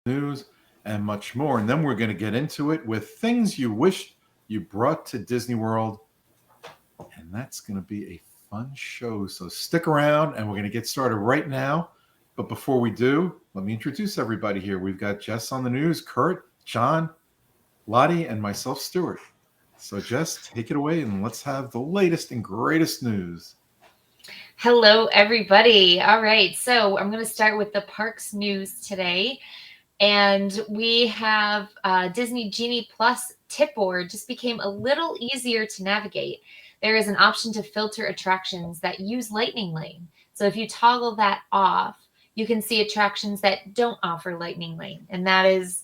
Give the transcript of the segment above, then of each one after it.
news, and much more. And then we're going to get into it with things you wish you brought to Disney World. And that's going to be a fun show. So stick around, and we're going to get started right now. But before we do, let me introduce everybody here. We've got Jess on the news, Kurt, John, Lottie, and myself, Stuart. So, Jess, take it away and let's have the latest and greatest news. Hello, everybody. All right, so I'm going to start with the parks news today. And we have Disney Genie Plus tip board just became a little easier to navigate. There is an option to filter attractions that use Lightning Lane. So if you toggle that off, you can see attractions that don't offer Lightning Lane. And that is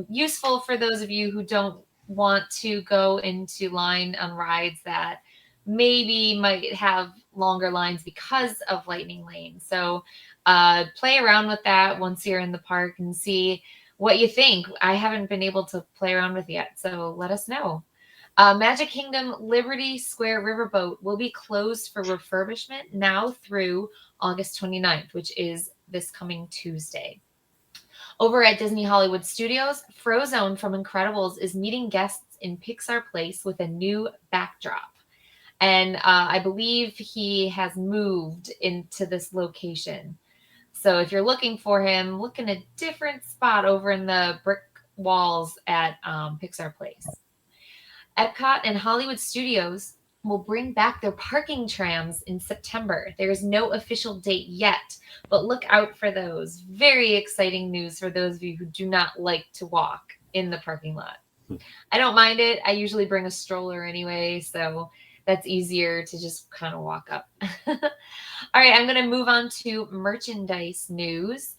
useful for those of you who don't want to go into line on rides that maybe might have longer lines because of Lightning Lane. So play around with that once you're in the park and see what you think. I haven't been able to play around with yet, so let us know. Magic Kingdom Liberty Square Riverboat will be closed for refurbishment now through August 29th, which is this coming Tuesday. Over at Disney Hollywood Studios, Frozone from Incredibles is meeting guests in Pixar Place with a new backdrop. And I believe he has moved into this location. So if you're looking for him, look in a different spot over in the brick walls at Pixar Place. Epcot and Hollywood Studios will bring back their parking trams in September. There is no official date yet, but look out for those. Very exciting news for those of you who do not like to walk in the parking lot. I don't mind it. I usually bring a stroller anyway, so that's easier to just kind of walk up. All right, I'm going to move on to merchandise news.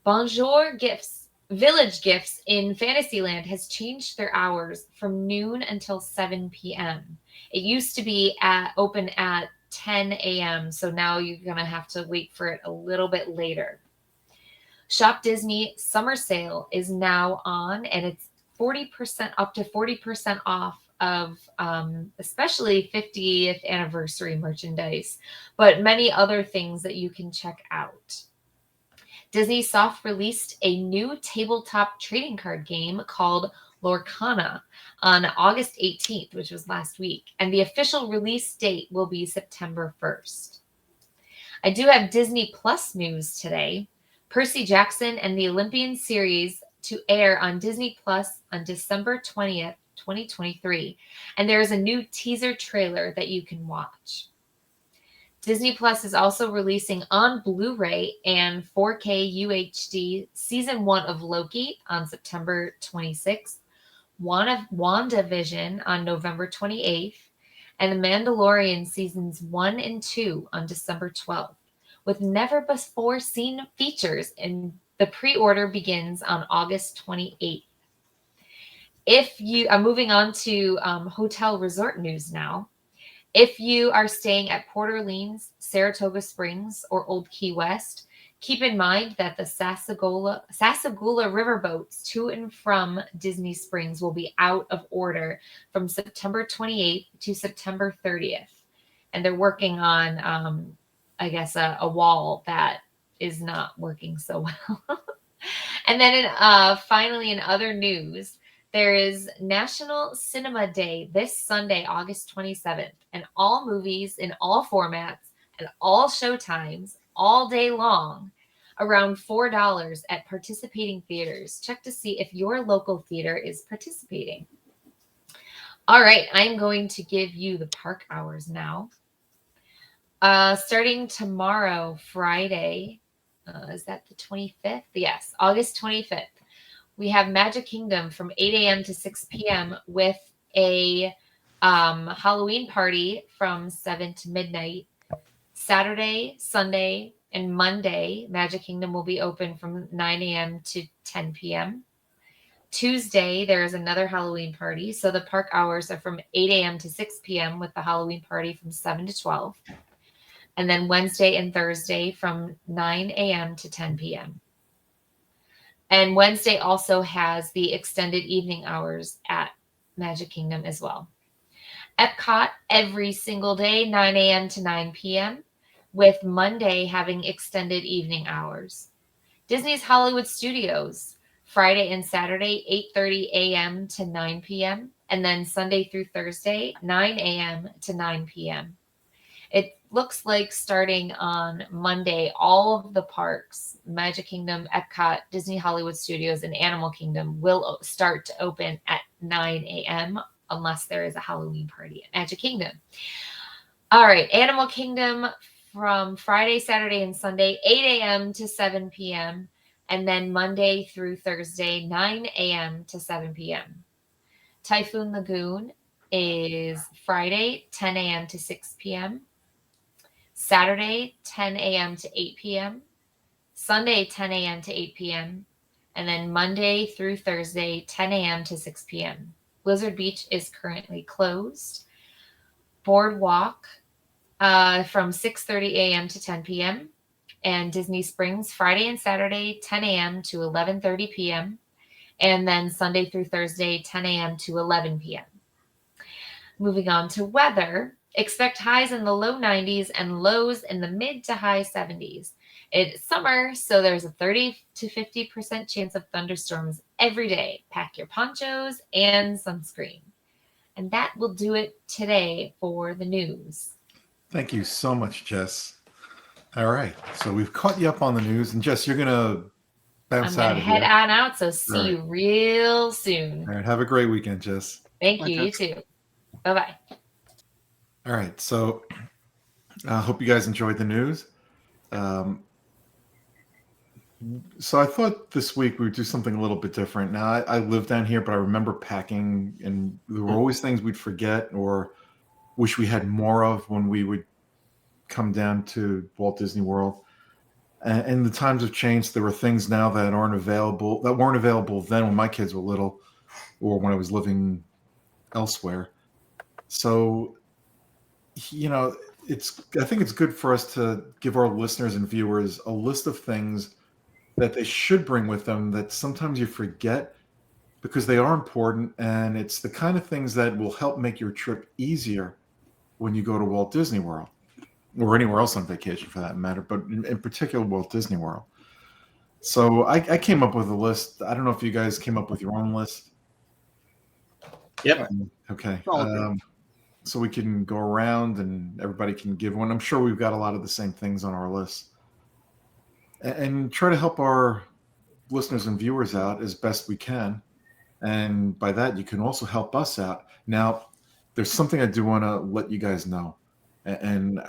Bonjour Gifts, Village Gifts in Fantasyland has changed their hours from noon until 7 p.m. It used to be open at 10 a.m., so now you're going to have to wait for it a little bit later. Shop Disney Summer Sale is now on, and it's 40% up to 40% off of especially 50th anniversary merchandise, but many other things that you can check out. Disney Soft released a new tabletop trading card game called Lorcana on August 18th, which was last week, and the official release date will be September 1st. I do have Disney Plus news today. Percy Jackson and the Olympian series to air on Disney Plus on December 20th, 2023. And there is a new teaser trailer that you can watch. Disney Plus is also releasing on Blu-ray and 4K UHD Season 1 of Loki on September 26th, WandaVision on November 28th, and The Mandalorian Seasons 1 and 2 on December 12th, with never-before-seen features, and the pre-order begins on August 28th. I'm moving on to hotel resort news now. If you are staying at Port Orleans, Saratoga Springs, or Old Key West, keep in mind that the Sassagoula riverboats to and from Disney Springs will be out of order from September 28th to September 30th. And they're working on, I guess, a wall that is not working so well. And then finally, in other news, there is National Cinema Day this Sunday, August 27th, and all movies in all formats and all showtimes all day long, around $4 at participating theaters. Check to see if your local theater is participating. All right, I'm going to give you the park hours now. Starting tomorrow, Friday, is that the 25th? Yes, August 25th. We have Magic Kingdom from 8 a.m. to 6 p.m. with a Halloween party from 7 to midnight. Saturday, Sunday, and Monday, Magic Kingdom will be open from 9 a.m. to 10 p.m. Tuesday, there is another Halloween party. So the park hours are from 8 a.m. to 6 p.m. with the Halloween party from 7 to 12. And then Wednesday and Thursday from 9 a.m. to 10 p.m. And Wednesday also has the extended evening hours at Magic Kingdom as well. Epcot every single day, 9 a.m. to 9 p.m., with Monday having extended evening hours. Disney's Hollywood Studios, Friday and Saturday, 8:30 a.m. to 9 p.m. And then Sunday through Thursday, 9 a.m. to 9 p.m. It looks like starting on Monday, all of the parks, Magic Kingdom, Epcot, Disney Hollywood Studios, and Animal Kingdom will start to open at 9 a.m. unless there is a Halloween party at Magic Kingdom. All right, Animal Kingdom from Friday, Saturday, and Sunday, 8 a.m. to 7 p.m. And then Monday through Thursday, 9 a.m. to 7 p.m. Typhoon Lagoon is Friday, 10 a.m. to 6 p.m. Saturday, 10 a.m. to 8 p.m. Sunday, 10 a.m. to 8 p.m. And then Monday through Thursday, 10 a.m. to 6 p.m. Blizzard Beach is currently closed. Boardwalk from 6:30 a.m. to 10 p.m. And Disney Springs, Friday and Saturday, 10 a.m. to 11:30 p.m. And then Sunday through Thursday, 10 a.m. to 11 p.m. Moving on to weather, expect highs in the low 90s and lows in the mid to high 70s. It's summer, so there's a 30 to 50% chance of thunderstorms every day. Pack your ponchos and sunscreen. And that will do it today for the news. Thank you so much, Jess. All right, so we've caught you up on the news, and Jess, you're gonna bounce out of here. I'm gonna head on out, so see you real soon. All right, have a great weekend, Jess. Thank you. You too. Bye-bye. All right, so I hope you guys enjoyed the news. So I thought this week we would do something a little bit different. Now, I live down here, but I remember packing, and there were always things we'd forget or wish we had more of when we would come down to Walt Disney World. And the times have changed. There are things now that weren't available then when my kids were little or when I was living elsewhere. So, I think it's good for us to give our listeners and viewers a list of things that they should bring with them that sometimes you forget because they are important, and it's the kind of things that will help make your trip easier when you go to Walt Disney World or anywhere else on vacation for that matter, but in particular Walt Disney World. So I came up with a list. I don't know if you guys came up with your own list. Yep. Okay. So we can go around and everybody can give one. I'm sure we've got a lot of the same things on our list. And try to help our listeners and viewers out as best we can. And by that, you can also help us out. Now, there's something I do want to let you guys know. And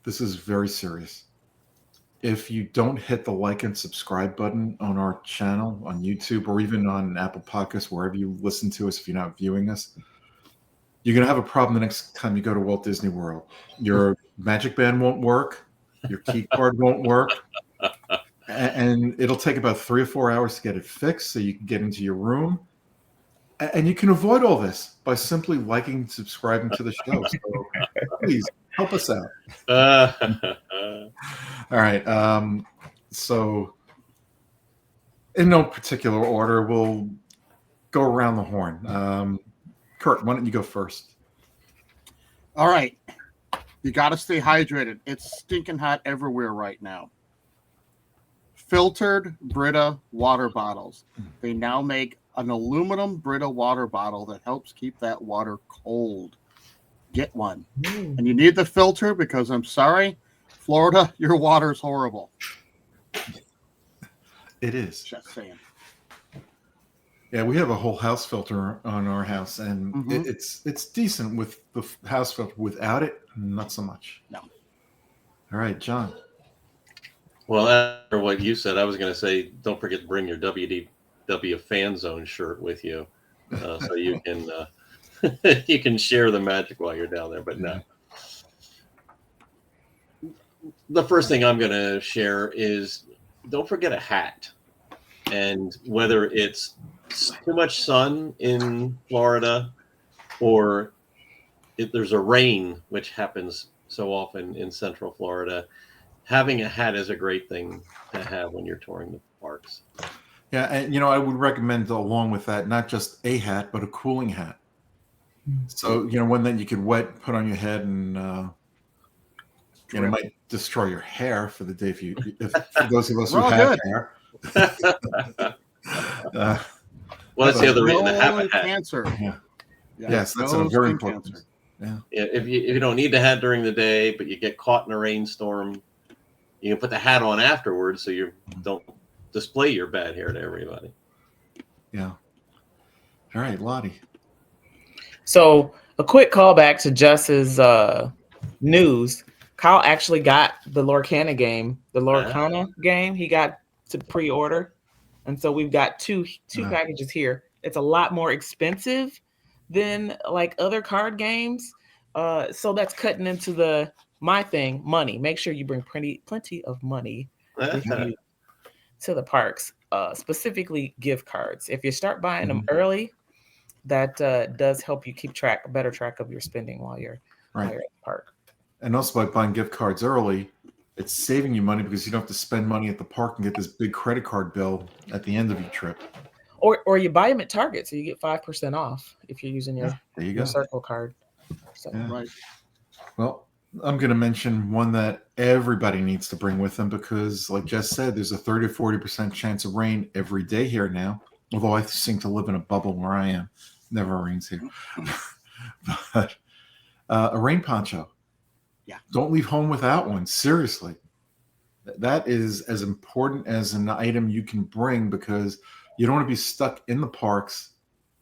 this is very serious. If you don't hit the like and subscribe button on our channel on YouTube or even on Apple Podcasts, wherever you listen to us, if you're not viewing us, you're going to have a problem the next time you go to Walt Disney World. Your Magic Band won't work. Your key card won't work. And it'll take about 3 or 4 hours to get it fixed so you can get into your room. And you can avoid all this by simply liking and subscribing to the show. So please help us out. All right. So in no particular order, we'll go around the horn. Kurt, why don't you go first? All right. You got to stay hydrated. It's stinking hot everywhere right now. Filtered Brita water bottles. They now make an aluminum Brita water bottle that helps keep that water cold. Get one. And you need the filter because I'm sorry, Florida, your water's horrible. It is. Just saying. Yeah, we have a whole house filter on our house, and it's decent with the house filter. Without it, not so much. No. All right, John. Well, after what you said, I was going to say, don't forget to bring your WDW Fan Zone shirt with you, so you can you can share the magic while you're down there. But no. The first thing I'm going to share is don't forget a hat, and whether it's too much sun in Florida or if there's a rain, which happens so often in Central Florida, having a hat is a great thing to have when you're touring the parks. Yeah, and I would recommend along with that, not just a hat, but a cooling hat. So, one that you could put on your head, and it might destroy your hair for the day if for those of us who have hair. Well, that's the other reason to have No a hat. cancer. Yeah. Yeah, Yes, that's no a very skin important. cancer. Yeah. Yeah, if you don't need the hat during the day, but you get caught in a rainstorm, you can put the hat on afterwards so you don't display your bad hair to everybody. Yeah. All right, Lottie. So a quick callback to Just's news. Kyle actually got the Lorcana game, He got to pre-order, and so we've got two packages here. It's a lot more expensive than like other card games, so that's cutting into my thing, money. Make sure you bring plenty of money with you to the parks, specifically gift cards. If you start buying them early, that does help you keep better track of your spending while you're at the park. And also by buying gift cards early, it's saving you money because you don't have to spend money at the park and get this big credit card bill at the end of your trip. Or you buy them at Target, so you get 5% off if you're using your Circle card. So. Yeah. Right. Well, I'm going to mention one that everybody needs to bring with them because, like Jess said, there's a 30 to 40% chance of rain every day here now. Although I seem to live in a bubble where I am. Never rains here. But a rain poncho. Yeah. Don't leave home without one. Seriously. That is as important as an item you can bring because you don't want to be stuck in the parks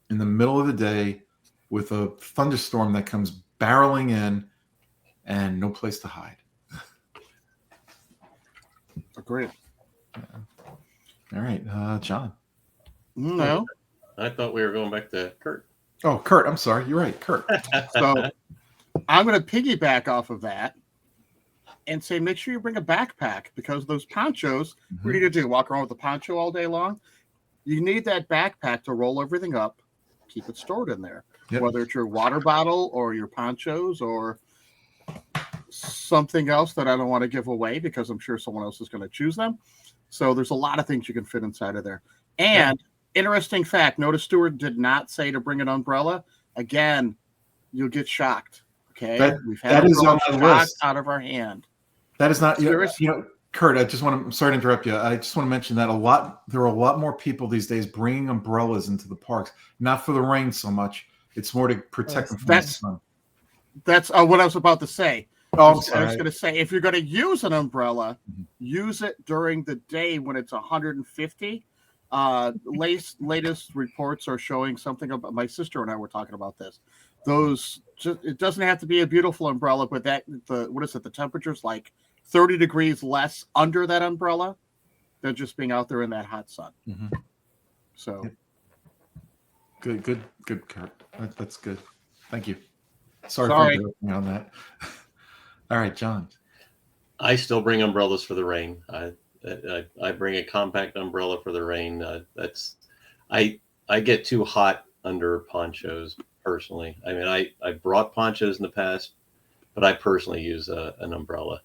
in the middle of the day with a thunderstorm that comes barreling in and no place to hide. Agreed. All right, John. No. I thought we were going back to Kurt. Oh, Kurt. I'm sorry. You're right, Kurt. So I'm going to piggyback off of that and say make sure you bring a backpack because those ponchos, what are you going to do? Walk around with a poncho all day long? You need that backpack to roll everything up, keep it stored in there. Yep. Whether it's your water bottle or your ponchos or something else that I don't want to give away because I'm sure someone else is going to choose them. So there's a lot of things you can fit inside of there. And interesting fact, notice Stuart did not say to bring an umbrella. Again, you'll get shocked. Okay. We've had that is on my list out of our hand. That is not, you know, Kurt, I'm sorry to interrupt you. I just want to mention that there are a lot more people these days bringing umbrellas into the parks, not for the rain so much. It's more to protect them from the sun. That's what I was about to say. Oh, I was going to say, if you're going to use an umbrella, use it during the day when it's 150. Latest reports are showing something about, my sister and I were talking about this. It doesn't have to be a beautiful umbrella, but the temperature's like 30 degrees less under that umbrella than just being out there in that hot sun. Mm-hmm. So good, Kurt. That's good. Thank you. Sorry. For interrupting on that. All right, John. I still bring umbrellas for the rain. I bring a compact umbrella for the rain. I get too hot under ponchos personally. I mean, I brought ponchos in the past, but I personally use an umbrella.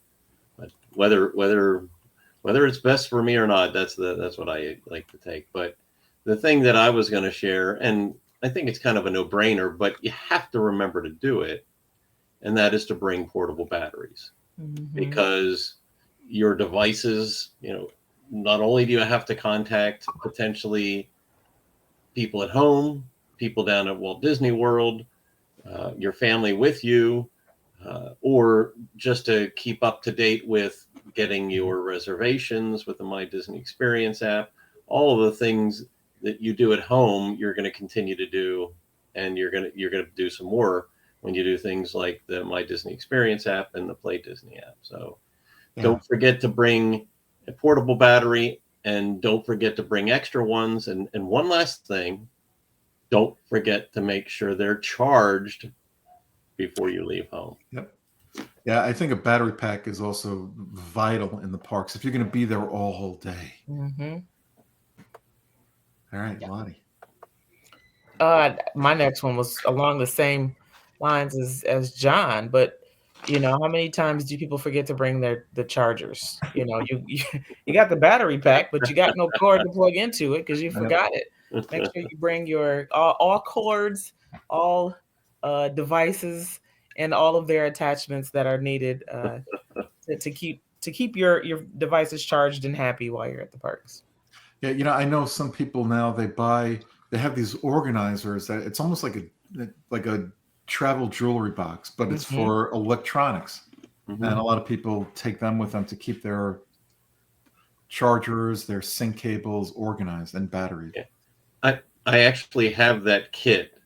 But whether it's best for me or not, that's what I like to take. But the thing that I was going to share, and I think it's kind of a no-brainer, but you have to remember to do it, and that is to bring portable batteries. Because your devices, not only do you have to contact potentially people at home, people down at Walt Disney World, your family with you, or just to keep up to date with getting your reservations with the My Disney Experience app, all of the things that you do at home, you're going to continue to do, and you're going to do some more when you do things like the My Disney Experience app and the Play Disney app. So don't forget to bring a portable battery, and don't forget to bring extra ones. And one last thing, don't forget to make sure they're charged before you leave home. Yep. Yeah, I think a battery pack is also vital in the parks if you're going to be there all whole day. Mm-hmm. All right, Lottie. My next one was along the same lines as John, but how many times do people forget to bring the chargers? You got the battery pack, but you got no cord to plug into it because you forgot it. Make sure you bring your all cords, all devices, and all of their attachments that are needed to keep your devices charged and happy while you're at the parks. Yeah, I know some people now they have these organizers that it's almost like a travel jewelry box, but it's Mhm. for electronics. Mhm. And a lot of people take them with them to keep their chargers, their sync cables organized, and batteries. Yeah. I actually have that kit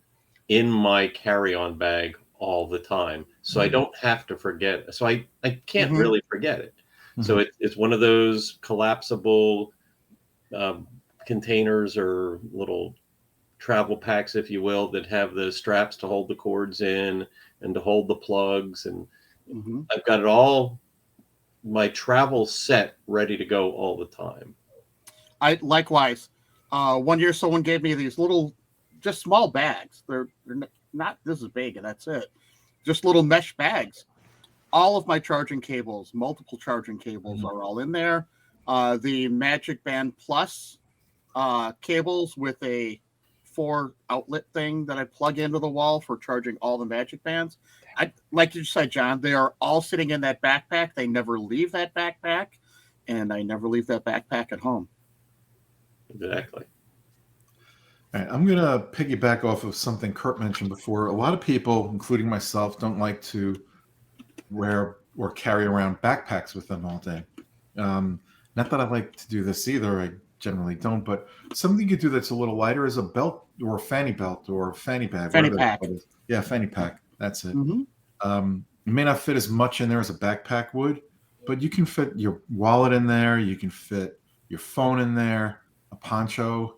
in my carry-on bag all the time, so I don't have to forget. So I can't Mhm. really forget it. So Mhm. it's one of those collapsible um, containers or little travel packs, if you will, that have the straps to hold the cords in and to hold the plugs, and Mhm. I've got it all my travel set ready to go all the time. I likewise. One year, someone gave me these little, just small bags. They're not this is big, and that's it. Just little mesh bags. All of my charging cables, multiple charging cables, Mhm. are all in there. The Magic Band Plus cables with a 4 outlet thing that I plug into the wall for charging all the Magic Bands. I like you said, John. They are all sitting in that backpack. They never leave that backpack, and I never leave that backpack at home. Exactly. All right, I'm going to piggyback off of something Kurt mentioned before. A lot of people, including myself, don't like to wear or carry around backpacks with them all day. Not that I like to do this either. I generally don't, but something you could do that's a little lighter is a belt or a fanny belt or a fanny bag, Fanny whatever pack. it is. Yeah, fanny pack. That's it. Mm-hmm. It may not fit as much in there as a backpack would, but you can fit your wallet in there. You can fit your phone in there, a poncho,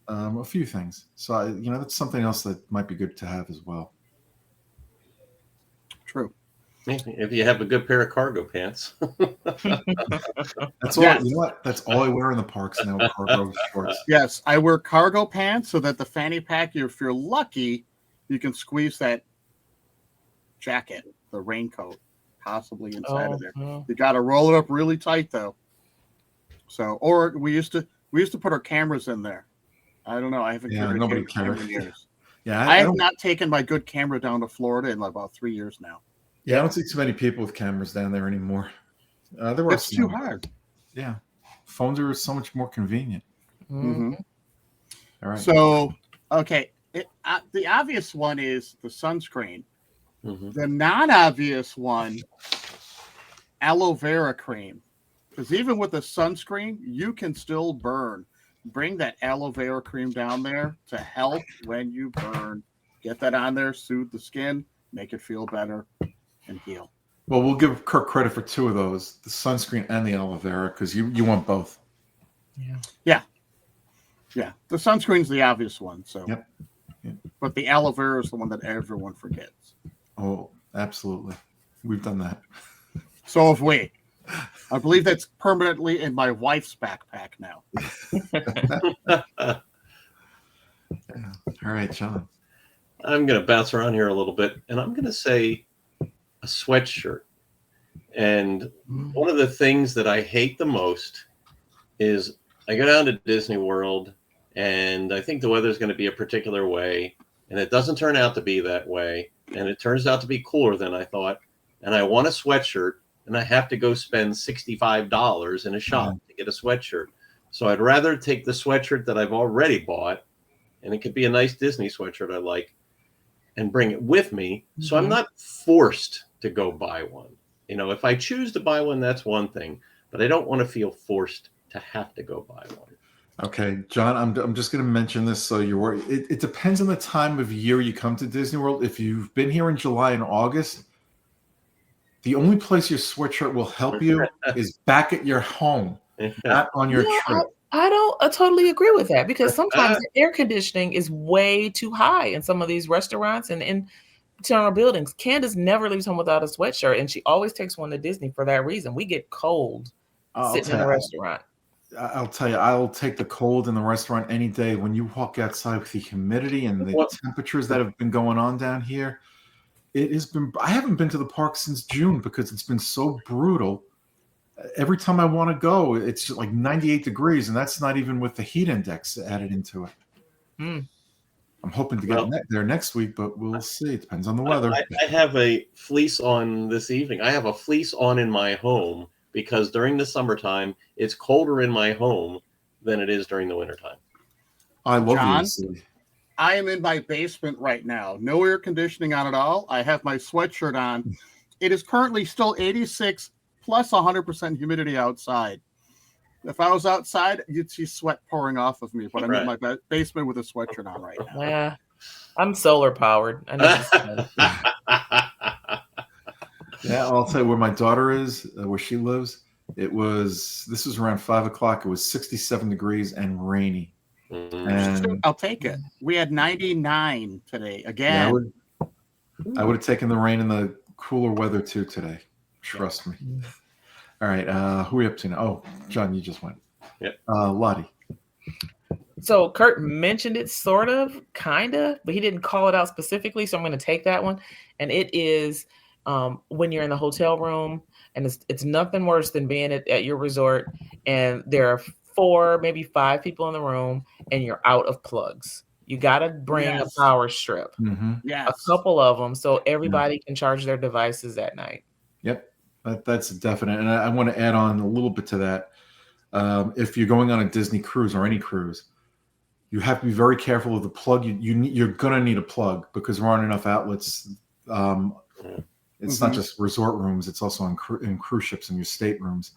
a few things. So, that's something else that might be good to have as well. True. If you have a good pair of cargo pants. That's all. Yes. You know what? That's all I wear in the parks now. Cargo shorts. Yes, I wear cargo pants so that the fanny pack, if you're lucky, you can squeeze that jacket, the raincoat, possibly inside of there. no. You got to roll it up really tight though. So, or we used to put our cameras in there. I don't know. I haven't Yeah, carried nobody a camera in carries. years. Yeah, I I have don't. not taken my good camera down to Florida in about 3 years now. Yeah, I don't see too many people with cameras down there anymore. There are It's too some. hard. Yeah, phones are so much more convenient. Mm-hmm. All right. So, okay, the obvious one is the sunscreen. Mhm. The non-obvious one, aloe vera cream. Because even with the sunscreen, you can still burn. Bring that aloe vera cream down there to help when you burn. Get that on there, soothe the skin, make it feel better, and heal. Well, we'll give Kirk credit for two of those: the sunscreen and the aloe vera, because you want both. Yeah, the sunscreen's the obvious one. So, Yep. Yep. But the aloe vera is the one that everyone forgets. Oh, absolutely. We've done that. So have we. I believe that's permanently in my wife's backpack now. Yeah. All right, John. I'm going to bounce around here a little bit, and I'm going to say a sweatshirt. And one of the things that I hate the most is I go down to Disney World, and I think the weather's going to be a particular way, and it doesn't turn out to be that way, and it turns out to be cooler than I thought, and I want a sweatshirt, and I have to go spend $65 in a shop to get a sweatshirt. So I'd rather take the sweatshirt that I've already bought, and it could be a nice Disney sweatshirt I like, and bring it with me, so I'm not forced to go buy one. If I choose to buy one, that's one thing, but I don't want to feel forced to have to go buy one. Okay, John, I'm just going to mention this so you're worried. It depends on the time of year you come to Disney World. If you've been here in July and August, the only place your sweatshirt will help you is back at your home, not on your trip. I don't totally agree with that, because sometimes the air conditioning is way too high in some of these restaurants and in our buildings. Candace never leaves home without a sweatshirt, and she always takes one to Disney for that reason. We get cold sitting in a restaurant. I'll tell you, I'll take the cold in the restaurant any day. When you walk outside with the humidity and the temperatures that have been going on down here, it has been. I haven't been to the park since June because it's been so brutal. Every time I want to go, it's like 98 degrees, and that's not even with the heat index added into it. I'm hoping to get there next week, but we'll see. It depends on the weather. I have a fleece on this evening. I have a fleece on in my home because during the summertime, it's colder in my home than it is during the wintertime. I love John? the AC. I am in my basement right now. No air conditioning on at all. I have my sweatshirt on. It is currently still 86 plus 100% humidity outside. If I was outside, you'd see sweat pouring off of me, but I'm in my basement with a sweatshirt on right now. Yeah, I'm solar powered. I need to Yeah, I'll tell you where my daughter is, where she lives. This was around 5 o'clock. It was 67 degrees and rainy. And I'll take it. We had 99 today yeah, again. I would have taken the rain and the cooler weather too today. Trust me. All right, who are we up to now? Oh, John, you just went. Yep. Lottie. So Kurt mentioned it sort of, kind of, but he didn't call it out specifically. So I'm going to take that one. And it is when you're in the hotel room, and it's nothing worse than being at your resort, and there are 4, maybe 5 people in the room, and you're out of plugs. You got to bring a power strip, Mm-hmm. a couple of them, so everybody can charge their devices at night. Yep, that's definite. And I want to add on a little bit to that. If you're going on a Disney cruise or any cruise, you have to be very careful of the plug. You're going to need a plug because there aren't enough outlets. It's not just resort rooms. It's also in cruise ships and your staterooms.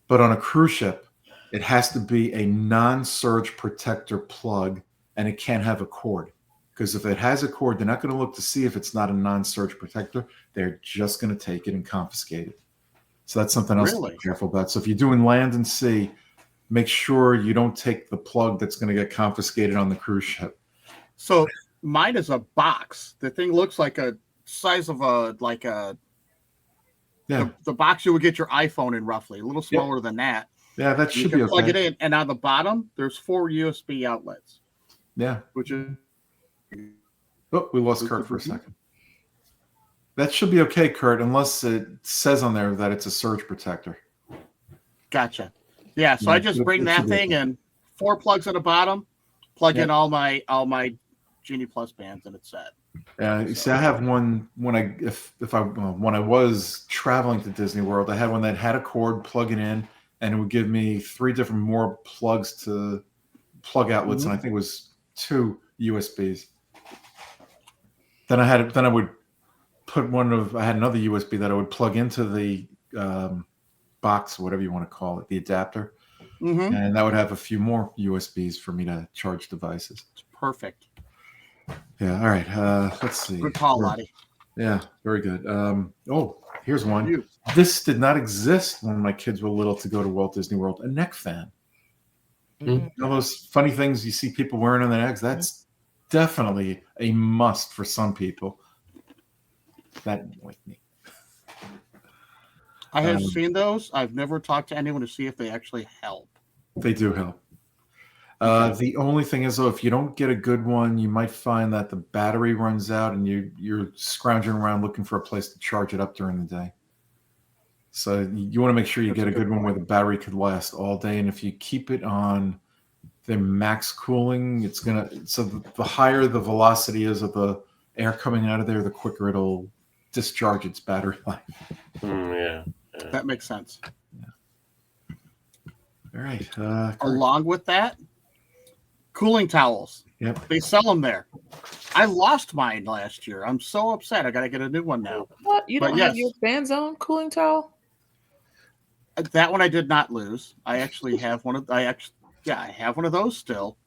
But on a cruise ship, it has to be a non-surge protector plug, and it can't have a cord. Because if it has a cord, they're not going to look to see if it's not a non-surge protector. They're just going to take it and confiscate it. So that's something else to be careful about. So if you're doing land and sea, make sure you don't take the plug that's going to get confiscated on the cruise ship. So mine is a box. The thing looks like a size of the box you would get your iPhone in, roughly a little smaller than that. Yeah, that should be okay. Plug it in, and on the bottom there's 4 USB outlets. Yeah, which is we lost Kurt for a second. That should be okay, Kurt, unless it says on there that it's a surge protector. Gotcha. Yeah, so I just bring that thing in, 4 plugs at the bottom, plug in all my Genie Plus bands, and it's set. Yeah, see, I have one when I was traveling to Disney World, I had one that had a cord, plug it in, and it would give me 3 different more plugs to plug outlets, and I think it was 2 USBs. Then I would put I had another USB that I would plug into the box, whatever you want to call it, the adapter, and that would have a few more USBs for me to charge devices. It's perfect. Yeah. All right. Let's see. Good call, Lottie. Yeah. Very good. Here's one. This did not exist when my kids were little to go to Walt Disney World. A neck fan. You know those funny things you see people wearing on their necks? That's definitely a must for some people. That like me. I have seen those. I've never talked to anyone to see if they actually help. They do help. The only thing is, though, if you don't get a good one, you might find that the battery runs out and you're scrounging around looking for a place to charge it up during the day. So you want to make sure you get a good one where the battery could last all day. And if you keep it on the max cooling, the higher the velocity is of the air coming out of there, the quicker it'll discharge its battery life. Yeah. That makes sense. Yeah. All right. Along with that, cooling towels. Yep. They sell them there. I lost mine last year. I'm so upset. I got to get a new one now. What? You don't have your Fan Zone cooling towel? That one I did not lose. I actually have one of. I have one of those still,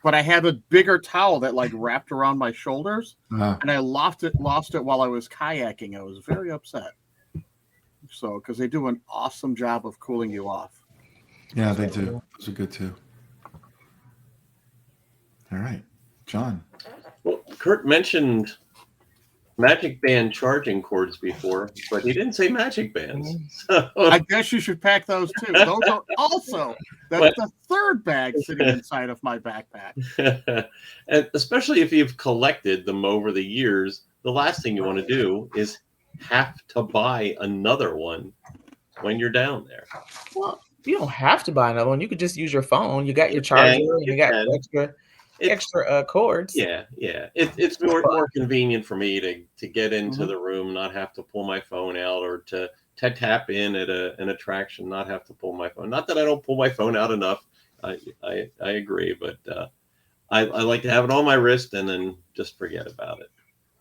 but I have a bigger towel that wrapped around my shoulders, and I lost it while I was kayaking. I was very upset. So, because they do an awesome job of cooling you off. Yeah, they do. Those are good too. All right, John. Well, Kurt mentioned Magic Band charging cords before, but he didn't say Magic Bands. So, I guess you should pack those too. Those are also the 3rd bag sitting inside of my backpack. And especially if you've collected them over the years, the last thing you want to do is have to buy another one when you're down there. Well, you don't have to buy another one. You could just use your phone. You got your charger and you got extra cords. Yeah. It's more convenient for me to get into the room, not have to pull my phone out, or to tap in at an attraction, not have to pull my phone. Not that I don't pull my phone out enough. I agree, but I like to have it on my wrist and then just forget about it.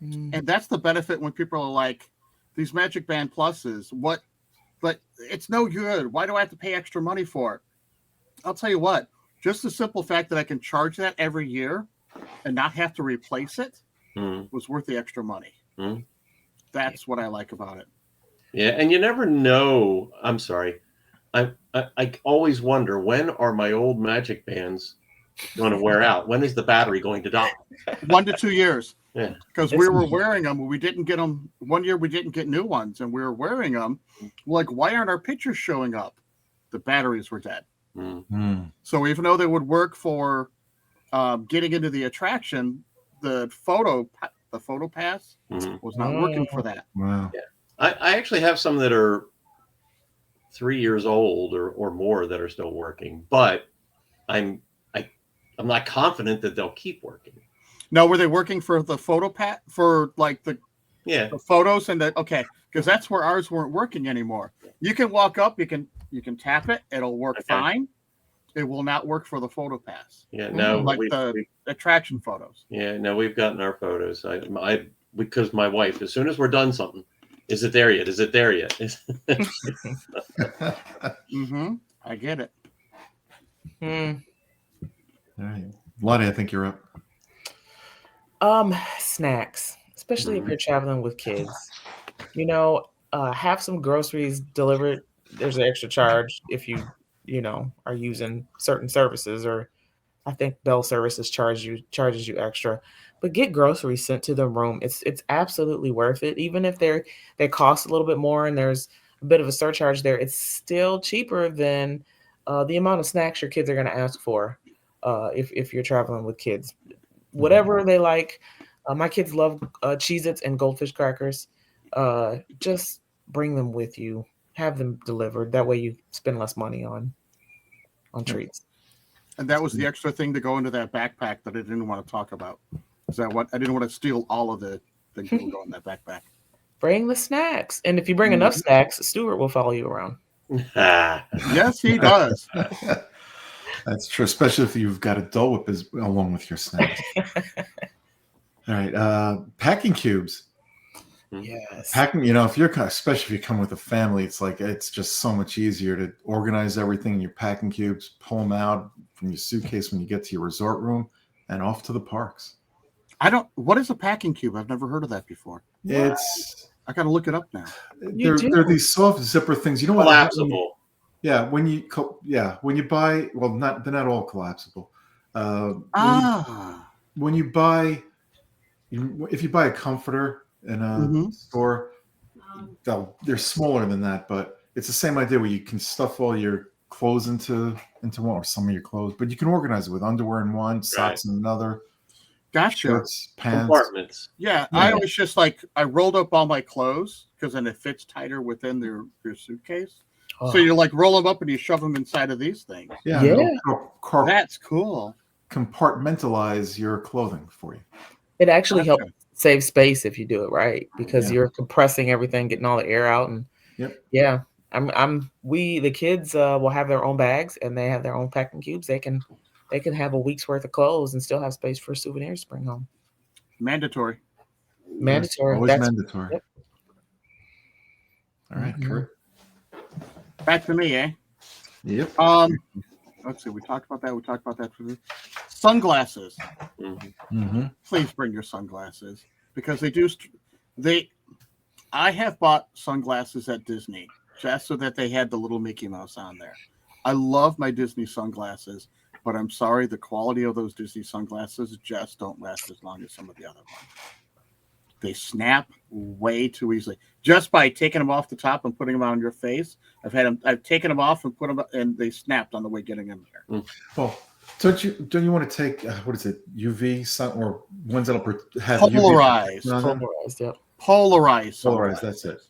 And that's the benefit when people are like, these Magic Band Pluses, what? But it's no good. Why do I have to pay extra money for it? I'll tell you what, just the simple fact that I can charge that every year and not have to replace it was worth the extra money. That's what I like about it. Yeah, and you never know. I'm sorry. I always wonder, when are my old Magic Bands going to wear out? When is the battery going to die? 1 to 2 years. Yeah. Because we were wearing them. We didn't get them. One year we didn't get new ones, and we were wearing them. Like, why aren't our pictures showing up? The batteries were dead. So even though they would work for getting into the attraction, the photo pass was not working for that. Wow. Yeah. I actually have some that are 3 years old or more that are still working, but I'm not confident that they'll keep working. No, were they working for the photo for like the photos and okay, because that's where ours weren't working anymore. You can walk up, you can tap it, it'll work fine. It will not work for the photo pass. Yeah, no, like the attraction photos. Yeah, no, we've gotten our photos. Because my wife, as soon as we're done something, is it there yet? Is it there yet? I get it. All right, Lonnie, I think you're up. Snacks, especially if you're traveling with kids. Have some groceries delivered. There's an extra charge if you are using certain services, or I think Bell Services charges you extra. But get groceries sent to the room. It's absolutely worth it, even if they cost a little bit more and there's a bit of a surcharge there. It's still cheaper than the amount of snacks your kids are going to ask for if you're traveling with kids. Whatever they like. My kids love Cheez-Its and Goldfish crackers. Just bring them with you. Have them delivered. That way you spend less money on treats. And that was the extra thing to go into that backpack that I didn't want to talk about. Is that what I didn't want to steal all of the things that will go in that backpack. Bring the snacks. And if you bring enough snacks, Stuart will follow you around. Yes, he does. That's true, especially if you've got a Dole Whip along with your snacks. All right, packing cubes. Yes. Packing, if you're especially if you come with a family, it's just so much easier to organize everything in your packing cubes, pull them out from your suitcase when you get to your resort room, and off to the parks. What is a packing cube? I've never heard of that before. I got to look it up now. They're these soft zipper things. You know what? Collapsible. When you buy, well, they're not all collapsible. When you buy, if you buy a comforter in a store, they're smaller than that, but it's the same idea where you can stuff all your clothes into one, or some of your clothes, but you can organize it with underwear in one, socks in another. Gotcha. Shirts, pants. Compartments. Yeah, I always just I rolled up all my clothes because then it fits tighter within your suitcase. Oh. So you roll them up and you shove them inside of these things. Yeah. That's cool. Compartmentalize your clothing for you. It actually helps save space if you do it right, because you're compressing everything, getting all the air out, and the kids will have their own bags and they have their own packing cubes. They can have a week's worth of clothes and still have space for souvenirs to bring home. Mandatory. Always mandatory. Yep. All right, Kurt. Back to me, eh? Yep. Let's see. We talked about that. Sunglasses. Please bring your sunglasses, because I have bought sunglasses at Disney just so that they had the little Mickey Mouse on there. I love my Disney sunglasses, but I'm sorry, the quality of those Disney sunglasses just don't last as long as some of the other ones. They snap way too easily. Just by taking them off the top and putting them on your face, I've taken them off and put them, and they snapped on the way getting in there. Well, don't you want to take what is it, UV sun, or ones that'll have polarized? Polarized. That's it.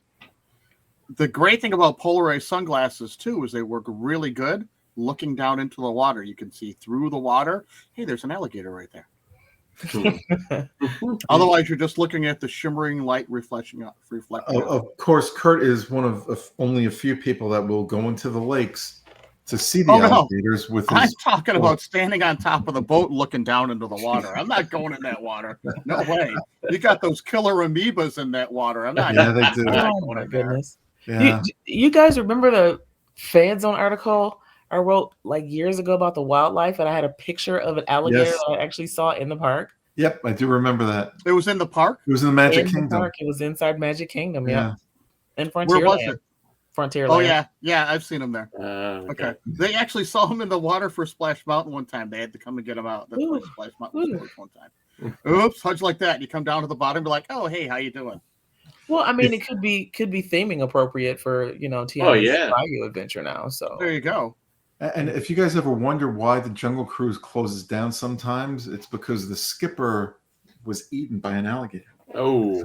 The great thing about polarized sunglasses too is they work really good looking down into the water. You can see through the water. Hey, there's an alligator right there. Otherwise, you're just looking at the shimmering light reflecting. Of course, Kurt is one of only a few people that will go into the lakes to see the Oh, no. alligators with I'm his. talking about standing on top of the boat looking down into the water. I'm not going in that water. No way. You got those killer amoebas in that water. I'm not. Yeah, they do. I'm not Oh going my in there. goodness. Yeah. You guys remember the Fed Zone article I wrote like years ago about the wildlife, and I had a picture of an alligator Yes. that I actually saw in the park. Yep, I do remember that. It was in the park. It was in the Magic In the Kingdom. park. It was inside Magic Kingdom. Yeah. Yeah. In Where was Frontierland. it? Frontierland. Oh yeah, yeah. I've seen them there. Okay. Okay. They actually saw him in the water for Splash Mountain one time. They had to come and get him out. That's why Ooh. Splash Mountain was Ooh. closed one time. Oops, how'd you like that? You come down to the bottom, be like, oh hey, how you doing? Well, I mean, it could be theming appropriate for Tiana's yeah. Bayou Adventure now. So There you go. And if you guys ever wonder why the Jungle Cruise closes down sometimes, it's because the skipper was eaten by an alligator. Oh,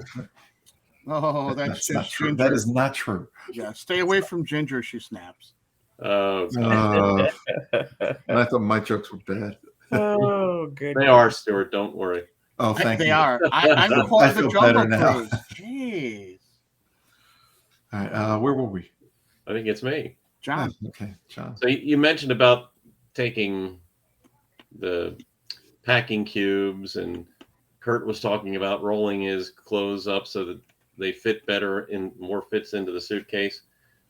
Oh, that's That's not just true. Ginger. That is not true. Yeah, stay away from Ginger. She snaps. I thought my jokes were bad. oh, good. they are, Stuart. Don't worry. Oh, thank They you. are. I'm part I of the feel better Jungle now. Cruise. Jeez, All right, where were we? I think it's me. John. Oh, okay, John. So you mentioned about taking the packing cubes, and Kurt was talking about rolling his clothes up so that they fit better and more fits into the suitcase.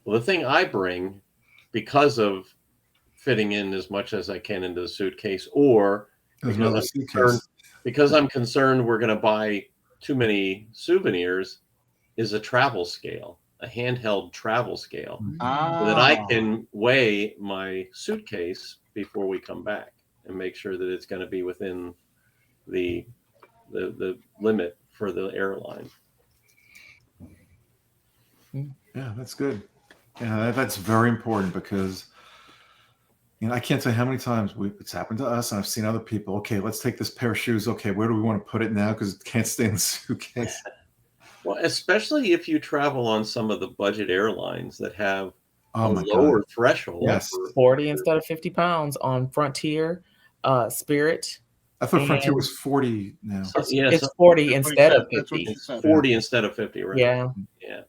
Well, the thing I bring, because of fitting in as much as I can into the suitcase, or There's because another I'm concerned, suitcase. because I'm concerned we're going to buy too many souvenirs, is a travel scale, a handheld travel scale, so that I can weigh my suitcase before we come back and make sure that it's going to be within the limit for the airline. Yeah, that's good. Yeah, that's very important because I can't tell you how many times it's happened to us, and I've seen other people. Okay, let's take this pair of shoes. Okay, where do we want to put it now? Because it can't stay in the suitcase. Well, especially if you travel on some of the budget airlines that have Oh a my lower God. threshold. Yes. for- 40 instead of 50 pounds on Frontier, Spirit. I thought Frontier And- was 40 now. So- yeah, It's so 40 That's what instead he of said. That's what 50. she said. 40 instead of 50, right? Yeah. Yeah.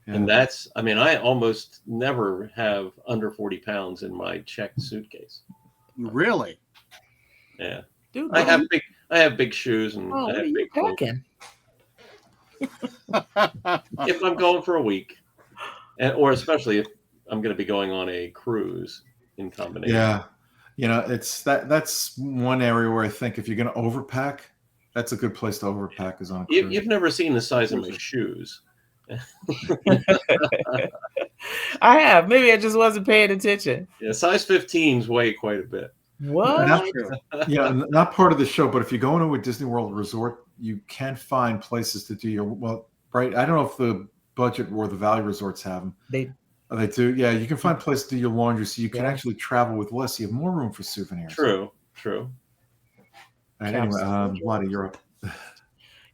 Yeah. And that's, I mean, I almost never have under 40 pounds in my checked suitcase. Really? Yeah. Dude, I have big shoes and oh, I what have are you big clothes. packing? If I'm going for a week, or especially if I'm going to be going on a cruise in combination. Yeah. It's that's one area where I think if you're going to overpack, that's a good place to overpack is on a cruise. You've never seen the size of my shoes. I have. Maybe I just wasn't paying attention. Yeah, size 15s weigh quite a bit. What? Not, not part of the show, but if you go into a Disney World resort, you can find places to do right. I don't know if the budget or the value resorts have them. They do. Yeah, you can find places to do your laundry, so you can Yeah. actually travel with less. You have more room for souvenirs. True. All right, anyway, Lottie, you're up.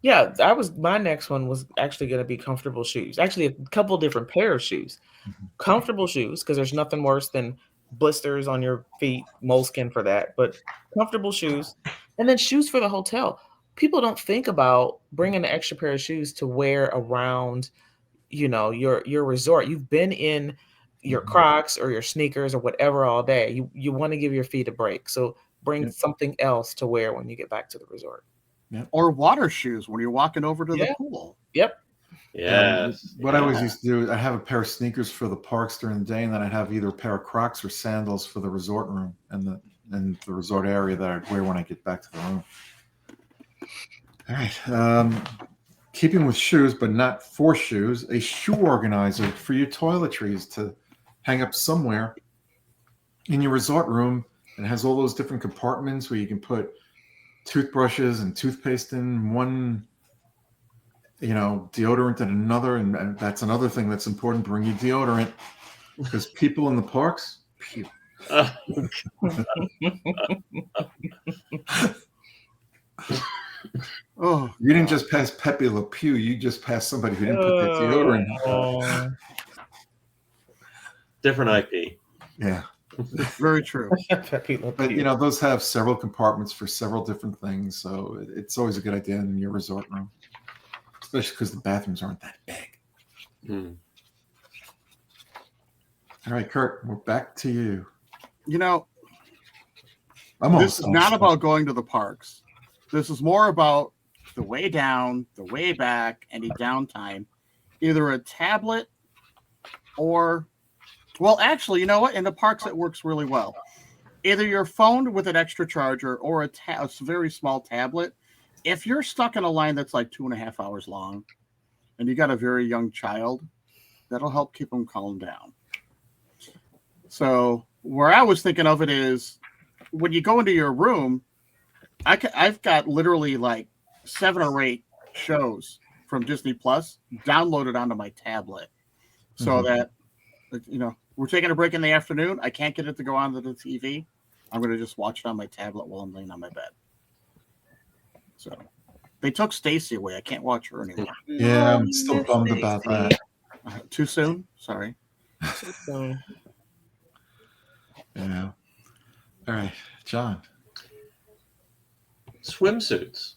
Yeah, my next one was actually going to be comfortable shoes. Actually, a couple different pair of shoes. Mhm. Comfortable shoes, because there's nothing worse than blisters on your feet, moleskin for that. But comfortable shoes, and then shoes for the hotel. People don't think about bringing an extra pair of shoes to wear around, your resort. You've been in your Mhm. Crocs or your sneakers or whatever all day. You want to give your feet a break, so bring Yeah. something else to wear when you get back to the resort. Or water shoes when you're walking over to Yeah. the pool. Yep. Yes. What I always used to do is I have a pair of sneakers for the parks during the day, and then I'd have either a pair of Crocs or sandals for the resort room and the resort area that I'd wear when I get back to the room. All right. Keeping with shoes, but not for shoes, a shoe organizer for your toiletries to hang up somewhere in your resort room. And it has all those different compartments where you can put toothbrushes and toothpaste in one, deodorant in another. And that's another thing that's important. Bring your deodorant because people in the parks, pew. Oh, You didn't just pass Pepe Le Pew. You just passed somebody who didn't put the deodorant on. Different IP. Yeah. very true. But, those have several compartments for several different things. So it's always a good idea in your resort room, especially because the bathrooms aren't that big. Hmm. All right, Kurt, we're back to you. You know, I'm this is almost not done. about going to the parks. This is more about the way down, the way back, any downtime. Either a tablet or, well, actually, you know what? In the parks, it works really well. Either your phone with an extra charger or a very small tablet. If you're stuck in a line that's like 2.5 hours long and you got a very young child, that'll help keep them calm down. So where I was thinking of it is when you go into your room, I've got literally like 7 or 8 shows from Disney Plus downloaded onto my tablet, so that we're taking a break in the afternoon. I can't get it to go onto the TV. I'm going to just watch it on my tablet while I'm laying on my bed. So they took Stacy away. I can't watch her anymore. Yeah, I'm still bummed about that. Too soon? Sorry. Too soon. Yeah. All right, John. Swimsuits.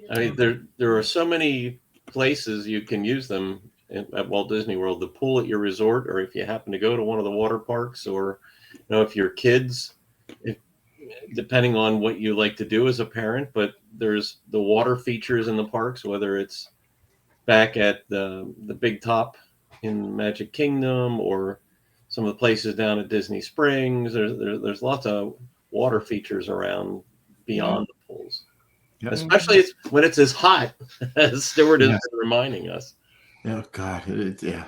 I mean, there are so many places you can use them at Walt Disney World. The pool at your resort, or if you happen to go to one of the water parks, or if your kids, depending on what you like to do as a parent. But there's the water features in the parks, whether it's back at the Big Top in Magic Kingdom or some of the places down at Disney Springs. There's lots of water features around beyond the pools. Yep. Especially when it's as hot as Stewart has been reminding us. Oh, God. Yeah.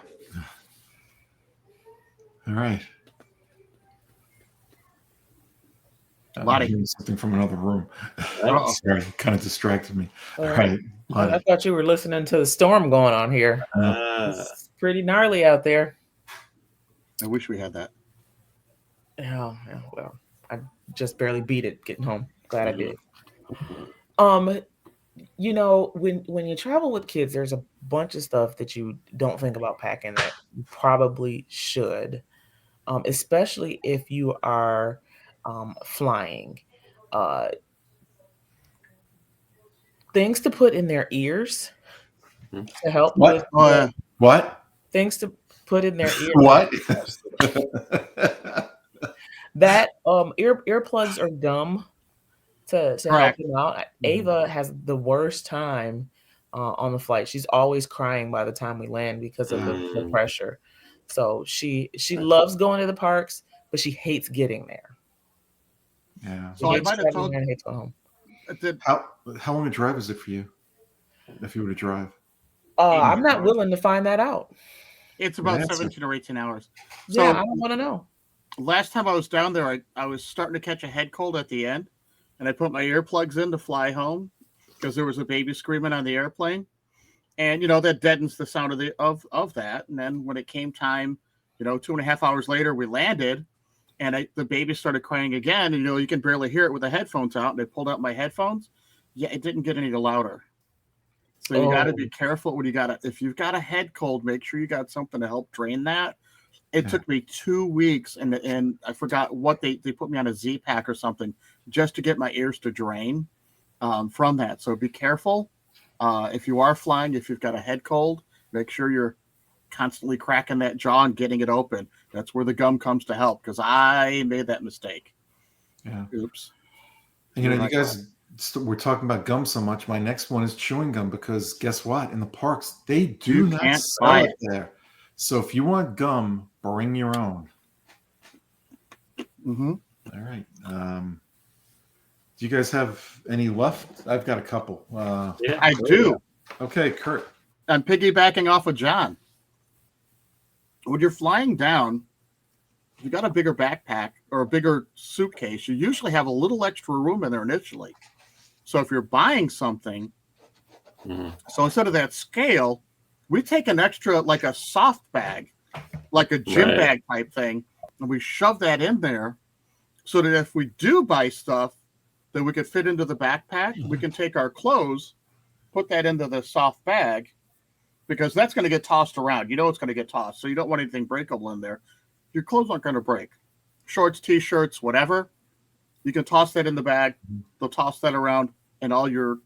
All right. Lottie. I'm hearing something from another room. Uh-oh. Sorry, it kind of distracted me. All All right. I Lottie. thought you were listening to the storm going on here. It's pretty gnarly out there. I wish we had that. Yeah, well, I just barely beat it getting home. Glad I did. When you travel with kids, there's a bunch of stuff that you don't think about packing that you probably should, especially if you are flying. Things to put in their ears to help What? with What? things to put in their ears. What? That earplugs are dumb to help them out. Ava has the worst time on the flight. She's always crying by the time we land because of the pressure. So she loves going to the parks, but she hates getting there. Yeah. So I might have told her and hates going home. How long a drive is it for you? If you were to drive? I'm not willing to find that out. It's about 17 or 18 hours. So yeah, I don't want to know. Last time I was down there, I was starting to catch a head cold at the end, and I put my earplugs in to fly home because there was a baby screaming on the airplane, and that deadens the sound of that. And then when it came time, 2.5 hours later, we landed, and the baby started crying again, and you can barely hear it with the headphones out. And I pulled out my headphones. Yeah, it didn't get any louder. So you got to be careful when if you've got a head cold, make sure you got something to help drain that. It took me 2 weeks, and I forgot what they put me on a Z-Pack or something just to get my ears to drain from that. So be careful. If you are flying, if you've got a head cold, make sure you're constantly cracking that jaw and getting it open. That's where the gum comes to help, because I made that mistake. Yeah. Oops. You guys, we're talking about gum so much. My next one is chewing gum, because guess what? In the parks, they do not sell it there. So if you want gum, bring your own. Mm-hmm. All right. Do you guys have any left? I've got a couple. Yeah, I do. Okay, Kurt. I'm piggybacking off of John. When you're flying down, you got a bigger backpack or a bigger suitcase. You usually have a little extra room in there initially. So if you're buying something, so instead of that scale, we take an extra, like a soft bag, like a gym bag type thing, and we shove that in there so that if we do buy stuff that we could fit into the backpack, we can take our clothes, put that into the soft bag, because that's going to get tossed around. It's going to get tossed, so you don't want anything breakable in there. Your clothes aren't going to break. Shorts, T-shirts, whatever. You can toss that in the bag. They'll toss that around, and all your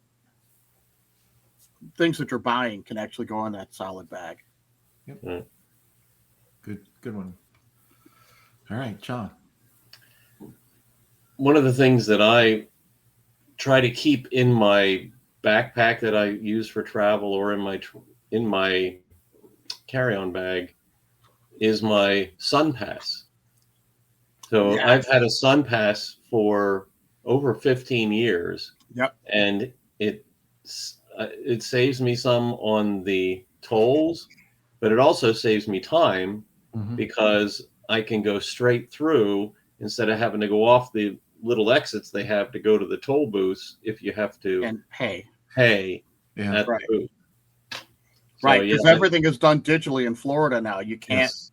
things that you're buying can actually go in that solid bag. Yep. Good one. All right, John. One of the things that I try to keep in my backpack that I use for travel or in my carry-on bag is my Sun Pass. So Yes. I've had a Sun Pass for over 15 years. Yep. And it saves me some on the tolls, but it also saves me time because I can go straight through instead of having to go off the little exits they have to go to the toll booths if you have to And pay. Yeah. at Right. the booth. Right, So, because yeah, everything is done digitally in Florida now. You Yes.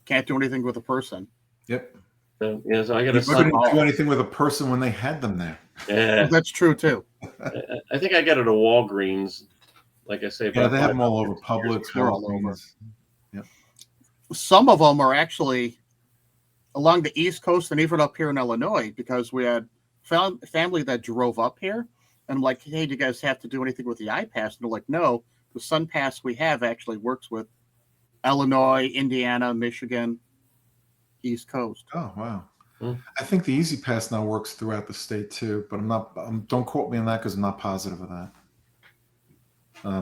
can't do anything with a person. Yep. so I got You a couldn't Sun. do anything with a person when they had them there. Yeah, That's true too. I think I got it at Walgreens. Like I say, Yeah, about they have them all 5 over years Publix, They're all over. Walgreens. Some of them are actually along the East Coast and even up here in Illinois because we had family that drove up here. And I'm like, hey, do you guys have to do anything with the iPass? And they're like, no, the Sun Pass we have actually works with Illinois, Indiana, Michigan, East Coast. Oh, wow. Hmm. I think the Easy Pass now works throughout the state too, but I'm not. Don't quote me on that because I'm not positive of that.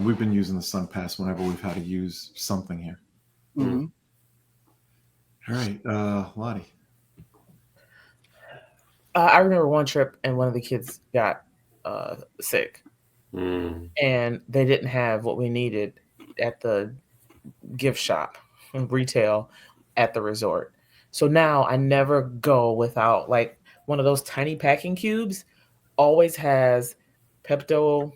We've been using the Sun Pass whenever we've had to use something here. Mm-hmm. All right, Lottie. I remember one trip and one of the kids got sick, Mm. and they didn't have what we needed at the gift shop retail at the resort. So now I never go without like one of those tiny packing cubes. Always has Pepto,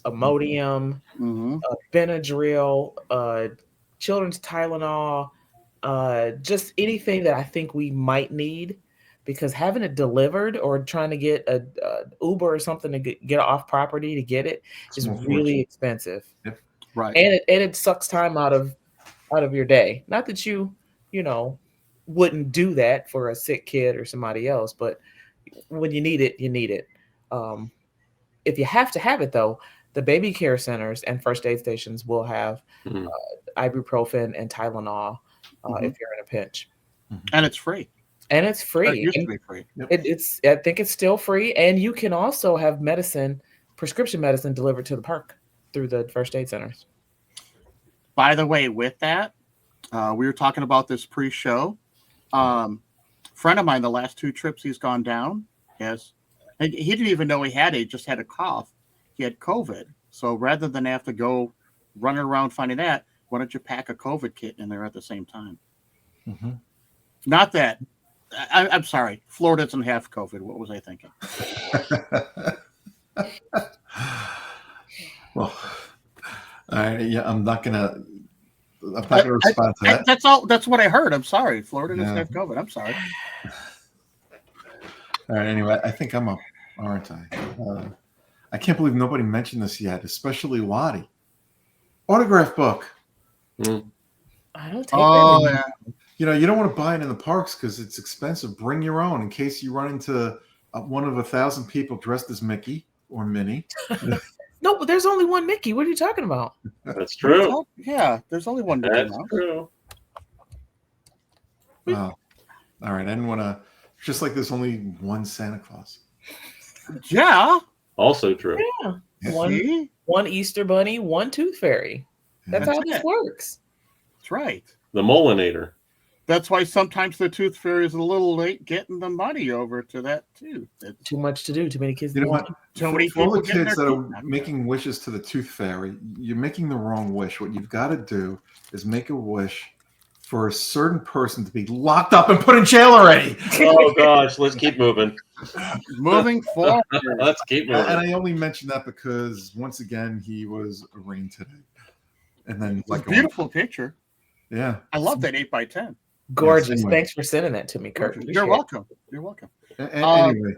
Imodium, Mm-hmm. Benadryl, children's Tylenol, just anything that I think we might need. Because having it delivered or trying to get a Uber or something to get off property to get it It's is more really fortunate. expensive, Right. and it sucks time out of your day. Not that you wouldn't do that for a sick kid or somebody else, but when you need it, you need it. If you have to have it though, the baby care centers and first aid stations will have Mm. ibuprofen and Tylenol Mhm. if you're in a pinch, And it's free. and it's It free. used to And be free. it's I think it's still free, and you can also have prescription medicine delivered to the park through the first aid centers. By the way, with that, we were talking about this pre-show. Friend of mine, the last 2 trips he's gone down, yes, and he didn't even know he had it. He just had a cough. He had COVID. So rather than have to go running around finding that, why don't you pack a COVID kit in there at the same time? Mm-hmm. Not that. I'm sorry. Florida doesn't have COVID. What was I thinking? Well, yeah, I'm not gonna respond to that. That's all. That's what I heard. I'm sorry. Florida doesn't Yeah. have COVID. I'm sorry. All right. Anyway, I think I'm up, aren't I? I can't believe nobody mentioned this yet, especially Lottie. Autograph book. Mm. I don't take Oh that. yeah. You don't want to buy it in the parks because it's expensive. Bring your own in case you run into one of 1,000 people dressed as Mickey or Minnie. No, but there's only one Mickey. What are you talking about? That's true. Yeah. There's only one Mickey That's Mouse. true. Oh, all right. I didn't want to. Just like there's only one Santa Claus. Yeah. Also true. Yeah, See? one Easter Bunny, one Tooth Fairy. That's how That's this it. works. That's right. The Molinator. That's why sometimes the Tooth Fairy is a little late getting the money over to that too. It's Too much to do. Too many kids. You know what? so many For all the people getting kids their that teeth are knocked making wishes to the Tooth Fairy, you're making the wrong wish. What you've got to do is make a wish for a certain person to be locked up and put in jail already. Oh gosh, let's keep moving. Moving forward. Let's keep moving. And I only mention that because once again he was arraigned today. And then It's a beautiful picture. Yeah. I love that 8x10. Gorgeous. Yes, anyway. Thanks for sending that to me, Kurt. You're Appreciate it. welcome. You're welcome. Anyway,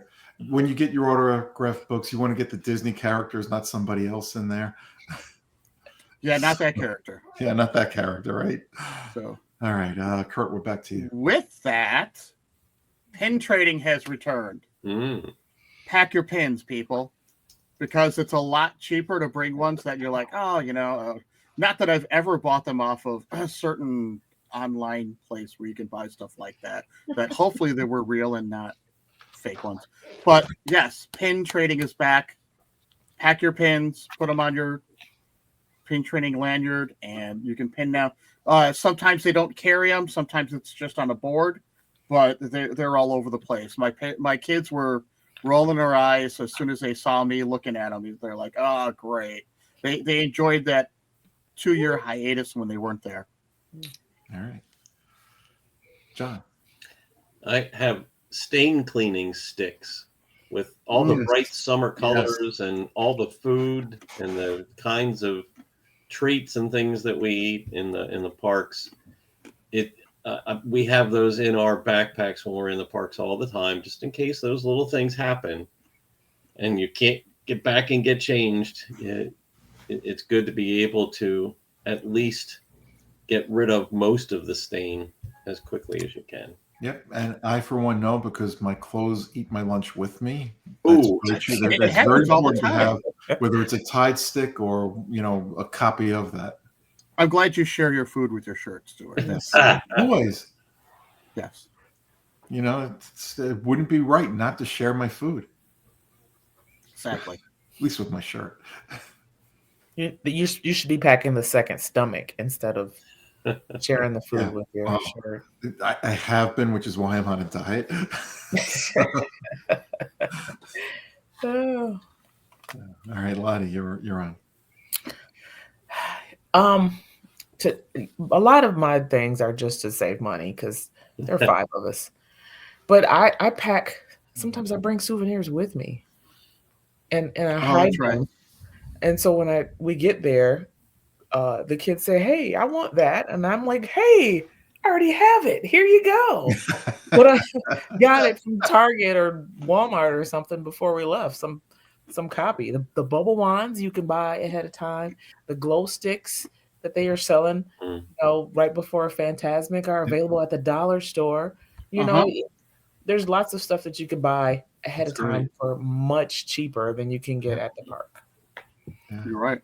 when you get your autograph books, you want to get the Disney characters, not somebody else in there. Yeah, not that character. Yeah, not that character, right? So All right, Kurt, we're back to you. with that, pin trading has returned. Mm. Pack your pins, people, because it's a lot cheaper to bring ones that you're like, oh, not that I've ever bought them off of certain online place where you can buy stuff like that. That hopefully they were real and not fake ones. But yes, pin trading is back. Pack your pins, put them on your pin trading lanyard, and you can pin now. Sometimes they don't carry them. Sometimes it's just on a board, but they're all over the place. My kids were rolling their eyes as soon as they saw me looking at them. They're like, "Oh, great!" They enjoyed that 2-year hiatus when they weren't there. All right, John. I have stain cleaning sticks with all the bright summer colors and all the food and the kinds of treats and things that we eat in the parks. We have those in our backpacks when we're in the parks all the time, just in case those little things happen and you can't get back and get changed. It's good to be able to at least get rid of most of the stain as quickly as you can. Yep, and I for one know because my clothes eat my lunch with me. Ooh, That's true. it That's happens very all the important to time. have, whether it's a Tide stick or a copy of that. I'm glad you share your food with your shirts, Stuart. Yes, always. Yes. It wouldn't be right not to share my food, Exactly. at least with my shirt. You should be packing the second stomach instead of sharing the food with your shirt. I have been, which is why I'm on a diet. Oh. All right, Lottie, you're on. A lot of my things are just to save money because there are 5 of us. But I pack. Sometimes I bring souvenirs with me, and I hide them. And so when we get there, the kids say, "Hey, I want that," and I'm like, "Hey, I already have it. Here you go." But I got it from Target or Walmart or something before we left. Some copy. The bubble wands you can buy ahead of time. The glow sticks that they are selling, right before Fantasmic are available at the dollar store. There's lots of stuff that you can buy ahead of time for much cheaper than you can get at the park. Yeah. You're right.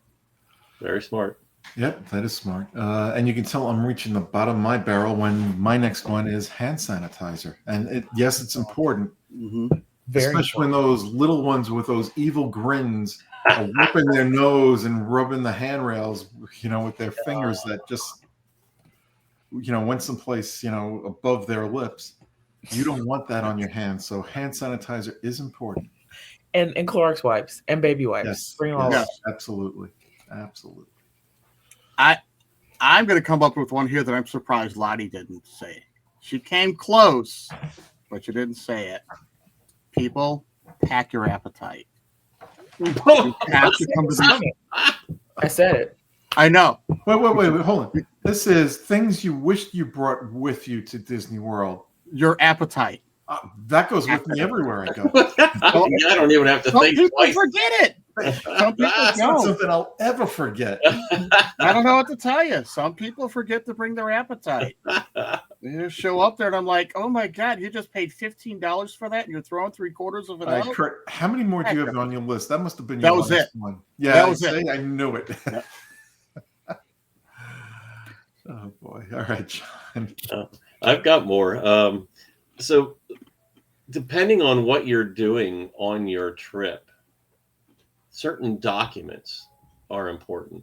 Very smart. Yep, that is smart. And you can tell I'm reaching the bottom of my barrel when my next one is hand sanitizer. And yes, it's important. Mm-hmm. Especially when those little ones with those evil grins are wiping their nose and rubbing the handrails, with their fingers that just, went someplace, above their lips. You don't want that on your hands. So hand sanitizer is important. And Clorox wipes and baby wipes. Yes, Bring all yes, absolutely. Absolutely. I'm going to come up with one here that I'm surprised Lottie didn't say. She came close, but she didn't say it. People, pack your appetite. You have to come to these. I said it. I know. Wait, hold on. This is things you wished you brought with you to Disney World. Your appetite. That goes with me everywhere I go. I don't even have to think people twice. Forget it. Some people That's not don't. something I'll ever forget. I don't know what to tell you. Some people forget to bring their appetite. They just show up there and I'm like, oh my God, you just paid $15 for that and you're throwing 3/4 of it out? Kurt, how many more do you have on your list? That must have been your last one. Yeah, that was it. I knew it. Yeah. Oh boy. All right, John. I've got more. So depending on what you're doing on your trip, certain documents are important.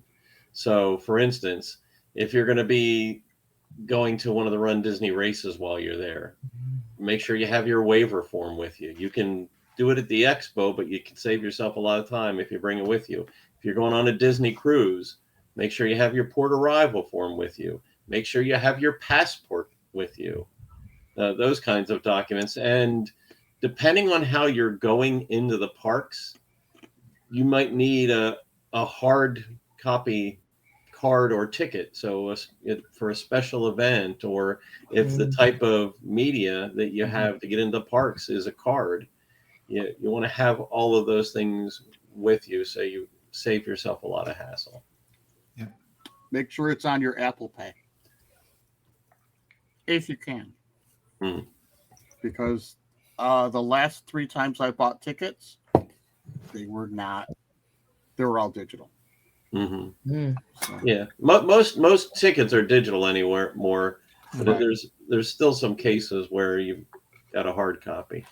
So for instance, if you're going to be going to one of the Run Disney races while you're there, make sure you have your waiver form with you. You can do it at the expo, but you can save yourself a lot of time if you bring it with you. If you're going on a Disney cruise, make sure you have your port arrival form with you. Make sure you have your passport with you. Those kinds of documents. And depending on how you're going into the parks, you might need a hard copy card or ticket. So for a special event, or if the type of media that you have to get into parks is a card, you want to have all of those things with you so you save yourself a lot of hassle. Yeah. Make sure it's on your Apple Pay. If you can. Because the last 3 times I bought tickets, they were all digital. Mm-hmm. So. Yeah, most tickets are digital anywhere more. But Right. there's still some cases where you've got a hard copy.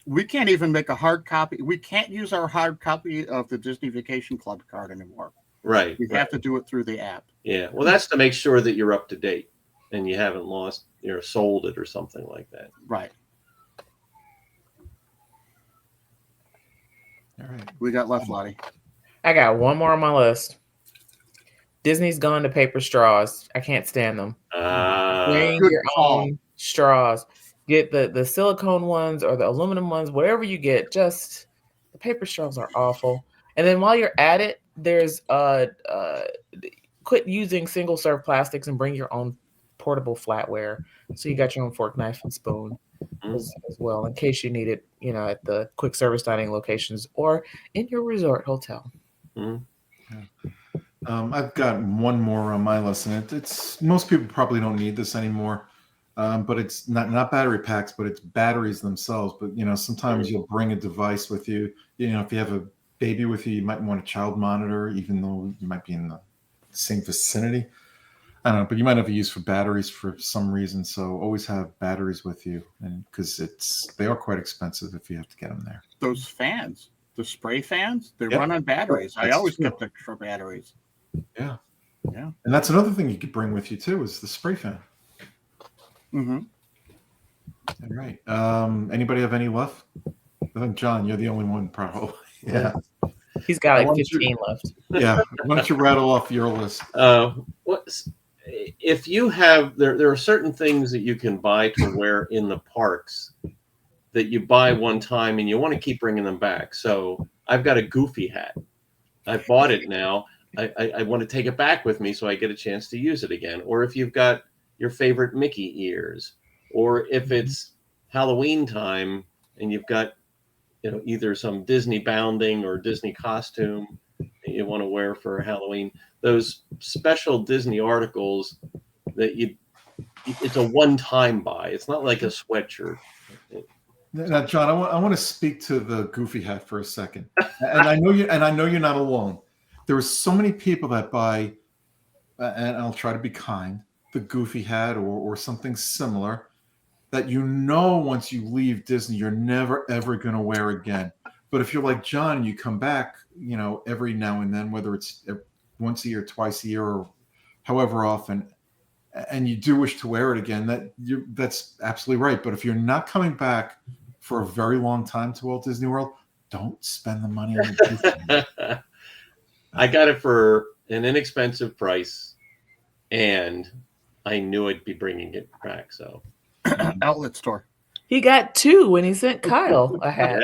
We can't even make a hard copy. We can't use our hard copy of the Disney Vacation Club card anymore. Right. We have to do it through the app. Yeah. Well, that's to make sure that you're up to date and you haven't lost, sold it or something like that. Right. All right. We got left, Lottie. I got one more on my list. Disney's gone to paper straws. I can't stand them. Bring Good your call. own straws. Get the silicone ones or the aluminum ones, whatever you get. Just the paper straws are awful. And then while you're at it, there's quit using single serve plastics and bring your own portable flatware. So you got your own fork, knife, and spoon as well, in case you need it, at the quick service dining locations or in your resort hotel. Mm. I've got one more on my list, and it's most people probably don't need this anymore. But it's not battery packs, but it's batteries themselves. But sometimes you'll bring a device with you. If you have a baby with you, you might want a child monitor, even though you might be in the same vicinity. I don't know, but you might have a use for batteries for some reason. So always have batteries with you, and because they are quite expensive if you have to get them there. Those fans, the spray fans, they Yep. run on batteries. I That's always true. kept extra batteries. Yeah. Yeah. And that's another thing you could bring with you too, is the spray fan. Mm-hmm. All right. Anybody have any left? I think John, you're the only one, probably. Yeah. He's got I like want you- 15 left. Yeah. Why don't you rattle off your list? If you have there are certain things that you can buy to wear in the parks that you buy one time and you want to keep bringing them back. So I've got a Goofy hat. I bought it now. I want to take it back with me so I get a chance to use it again. Or if you've got your favorite Mickey ears, or if it's Halloween time and you've got either some Disney bounding or Disney costume that you want to wear for Halloween, those special Disney articles that it's a one-time buy. It's not like a sweatshirt. Now, John, I want to speak to the Goofy hat for a second. And I know you're not alone. There are so many people that buy, and I'll try to be kind, the Goofy hat or something similar that once you leave Disney, you're never ever going to wear again. But if you're like John, you come back, every now and then, whether it's once a year, twice a year, or however often, and you do wish to wear it again, that's absolutely right. But if you're not coming back for a very long time to Walt Disney World, don't spend the money on the Goofy hat. I got it for an inexpensive price, and I knew I'd be bringing it back. So Outlet store. He got 2 when he sent Kyle a hat.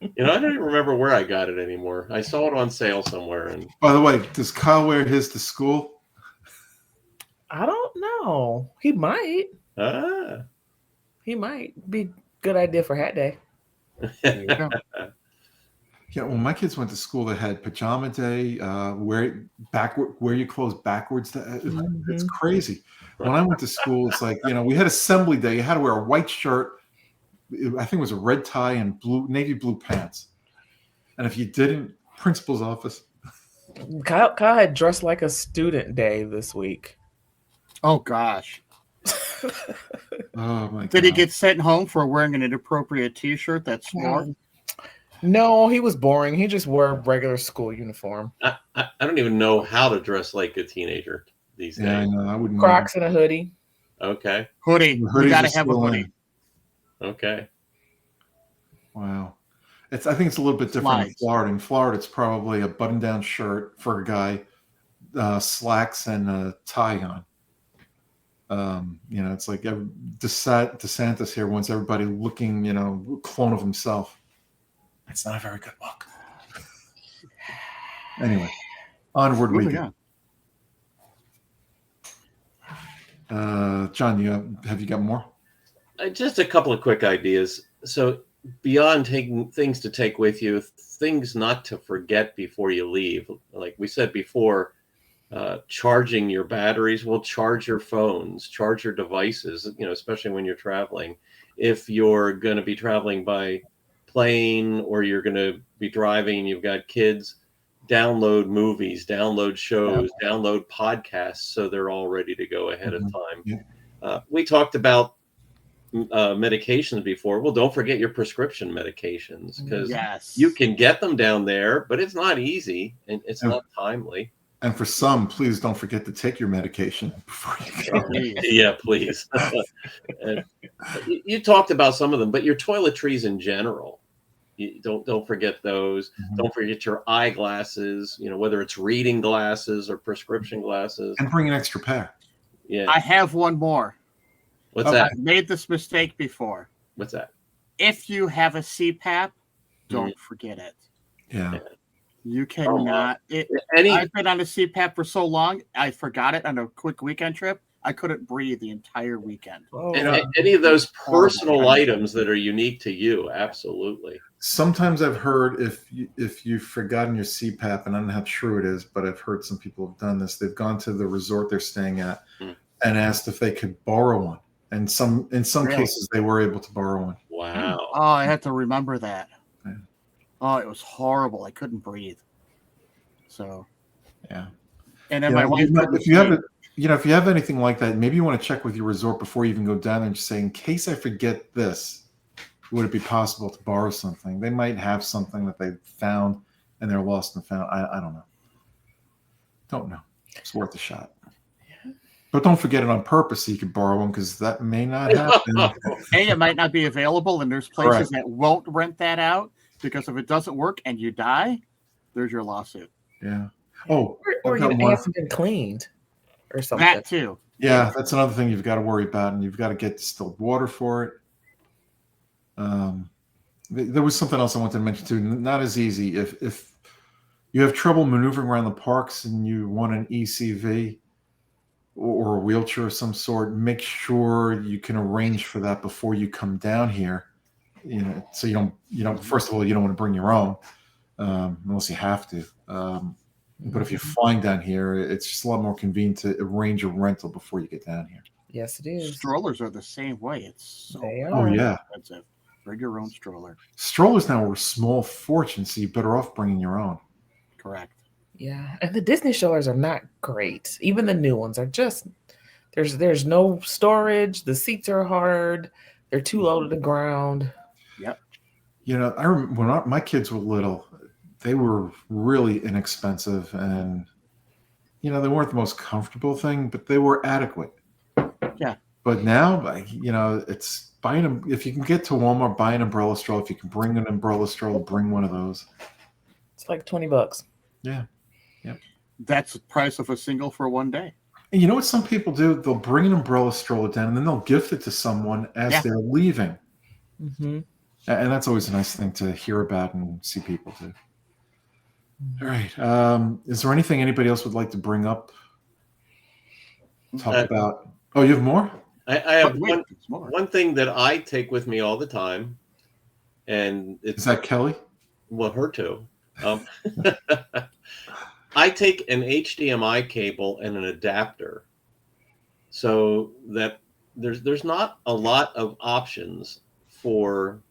I don't even remember where I got it anymore. I saw it on sale somewhere, and By the way, does Kyle wear his to school? I don't know. He might. He might be good idea for hat day. There you go. Yeah, when my kids went to school, they had pajama day, wear your clothes backwards. It's crazy. When I went to school, it's like, we had assembly day. You had to wear a white shirt. I think it was a red tie and navy blue pants. And if you didn't, principal's office. Kyle had dressed like a student day this week. Oh gosh. Oh my God. Did he get sent home for wearing an inappropriate T-shirt that's worn? No, he was boring. He just wore a regular school uniform. I don't even know how to dress like a teenager these days. Yeah, I know. I wouldn't. Crocs and a hoodie. Okay. Hoodie. The You hoodies got are to have a still hoodie. in. Okay. Wow. I think it's a little bit different in Slides. Florida. In Florida, it's probably a button-down shirt for a guy, slacks and a tie on. It's like DeSantis here wants everybody looking, clone of himself. It's not a very good look. Anyway, onward we Moving go. on. John, have you got more? Just a couple of quick ideas. So beyond taking things to take with you, things not to forget before you leave. Like we said before, charging your batteries. Well, charge your phones, charge your devices, especially when you're traveling. If you're going to be traveling by plane or you're going to be driving and you've got kids, download movies, download shows, download podcasts, so they're all ready to go ahead of time. Yeah. We talked about medications before. Well, don't forget your prescription medications, because you can get them down there, but it's not easy and it's not timely. And for some, please don't forget to take your medication before you go. Yeah, please. You talked about some of them, but your toiletries in general, you don't forget those. Don't forget your eyeglasses, whether it's reading glasses or prescription glasses. And bring an extra pair. Yeah. I have one more. What's that? I've made this mistake before. What's that? If you have a CPAP, don't forget it. Yeah. You cannot. I've been on a CPAP for so long, I forgot it on a quick weekend trip. I couldn't breathe the entire weekend. Any of those personal items that are unique to you, absolutely. Sometimes I've heard if you've forgotten your CPAP, and I don't know how true it is, but I've heard some people have done this. They've gone to the resort they're staying at and asked if they could borrow one. And in some cases, they were able to borrow one. Wow. Oh, I have to remember that. Yeah. Oh, it was horrible. I couldn't breathe. So, yeah. And then my wife. If you have anything like that, maybe you want to check with your resort before you even go down there and just say, in case I forget this, would it be possible to borrow something? They might have something that they found and they're lost and found. I don't know. Don't know. It's worth a shot. But don't forget it on purpose so you can borrow one, because that may not happen. And it might not be available, and there's places that won't rent that out, because if it doesn't work and you die, there's your lawsuit. Yeah. Oh, or you haven't been cleaned or something. That too. Yeah, that's another thing you've got to worry about, and you've got to get distilled water for it. There was something else I wanted to mention too. Not as easy. If you have trouble maneuvering around the parks and you want an ECV or a wheelchair of some sort, make sure you can arrange for that before you come down here. So you don't. First of all, you don't want to bring your own unless you have to. But if you're flying down here, it's just a lot more convenient to arrange a rental before you get down here. Yes, it is. Strollers are the same way. It's so expensive. Bring your own stroller. Strollers now are a small fortune, so you're better off bringing your own. Correct. Yeah, and the Disney strollers are not great. Even the new ones are just there's no storage. The seats are hard. They're too low to the ground. Yep. I remember when my kids were little, they were really inexpensive, and they weren't the most comfortable thing, but they were adequate. Yeah. But now, it's buying them. If you can get to Walmart, buy an umbrella stroller. If you can bring an umbrella stroller, bring one of those. It's like $20. Yeah. Yep. That's the price of a single for one day. And you know what some people do? They'll bring an umbrella stroller down, and then they'll gift it to someone as they're leaving. Mm-hmm. And that's always a nice thing to hear about and see people do. All right. Is there anything anybody else would like to bring up? Talk about. Oh, you have more? I have one thing that I take with me all the time, and is that Kelly? Well, her too. I take an HDMI cable and an adapter, so that there's not a lot of options for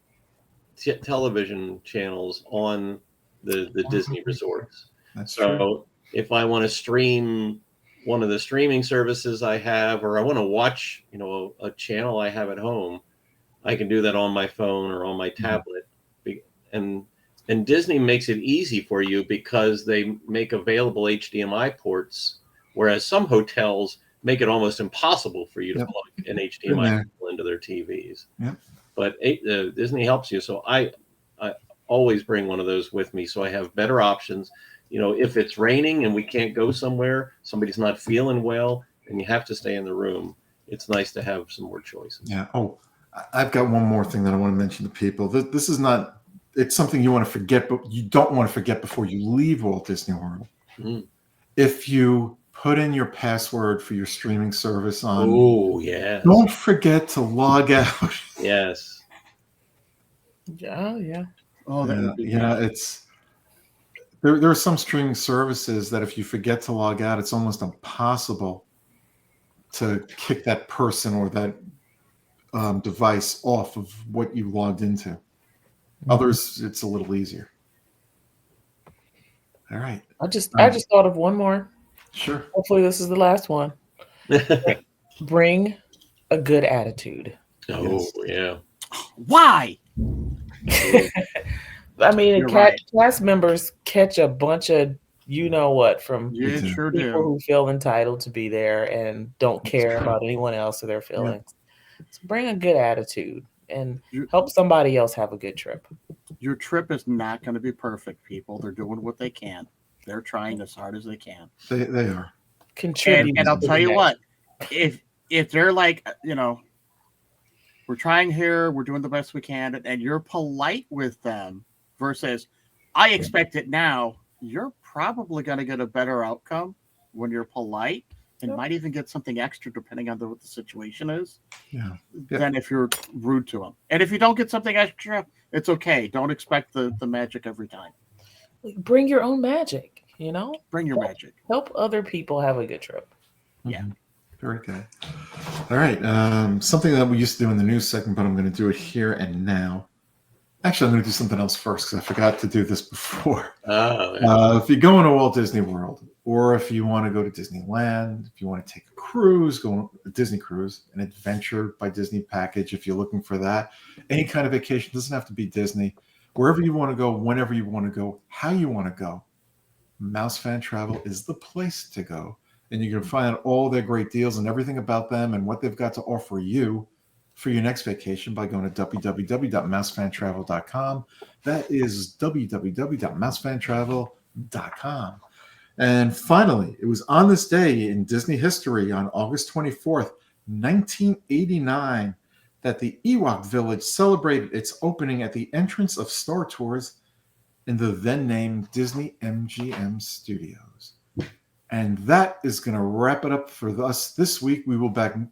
television channels on the Disney resorts. That's so true. If I want to stream one of the streaming services I have, or I want to watch, a channel I have at home, I can do that on my phone or on my tablet. And Disney makes it easy for you because they make available HDMI ports, whereas some hotels make it almost impossible for you to plug an HDMI into their TVs. Yep. But Disney helps you. So I always bring one of those with me, so I have better options. If it's raining and we can't go somewhere, somebody's not feeling well, and you have to stay in the room, it's nice to have some more choices. Yeah. Oh, I've got one more thing that I want to mention to people. This is not, it's something you want to forget, but you don't want to forget before you leave Walt Disney World. Mm. If you put in your password for your streaming service on, don't forget to log out. Yes. Yeah. Yeah. Oh, it's there are some streaming services that if you forget to log out, it's almost impossible to kick that person or that device off of what you logged into. Others, it's a little easier. All right. I just thought of one more. Sure. Hopefully this is the last one. Bring a good attitude. Oh, yeah. Why? I mean, You're right. cast members catch a bunch of you know what from You too. sure people do. who feel entitled to be there and don't care about anyone else or their feelings. So bring a good attitude and help somebody else have a good trip. Your trip is not going to be perfect, people. They're doing what they can. They're trying as hard as they can. They are. Contribute. And I'll to tell the you day. what, if they're like, we're trying here, we're doing the best we can, and you're polite with them versus, I expect it now, you're probably going to get a better outcome when you're polite and might even get something extra depending on what the situation is. Yeah. Than if you're rude to them. And if you don't get something extra, it's okay. Don't expect the magic every time. Bring your own magic, Bring your magic. Help other people have a good trip. Yeah. Very good. All right. Something that we used to do in the news segment, but I'm going to do it here and now. Actually, I'm going to do something else first because I forgot to do this before. If you're going to Walt Disney World, or if you want to go to Disneyland, if you want to take a cruise, go on a Disney cruise, an Adventure by Disney package, if you're looking for that, any kind of vacation, doesn't have to be Disney. Wherever you want to go, whenever you want to go, how you want to go, Mouse Fan Travel is the place to go. And you can find out all their great deals and everything about them and what they've got to offer you for your next vacation by going to www.mousefantravel.com. That is www.mousefantravel.com. And finally, it was on this day in Disney history on August 24th, 1989, that the Ewok Village celebrated its opening at the entrance of Star Tours in the then named Disney MGM Studios. And that is going to wrap it up for us this week. We will be back next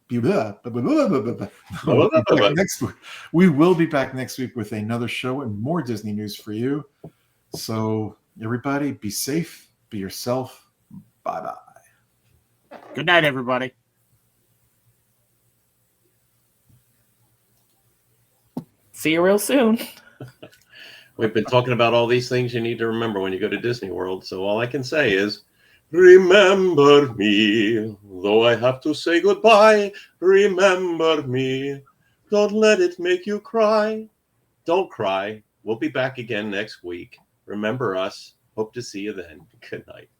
week. We will be back next week with another show and more Disney news for you. So everybody, be safe, be yourself. Bye-bye. Good night, everybody. See you real soon. We've been talking about all these things you need to remember when you go to Disney World. So all I can say is, remember me, though I have to say goodbye. Remember me, don't let it make you cry. Don't cry. We'll be back again next week. Remember us. Hope to see you then. Good night.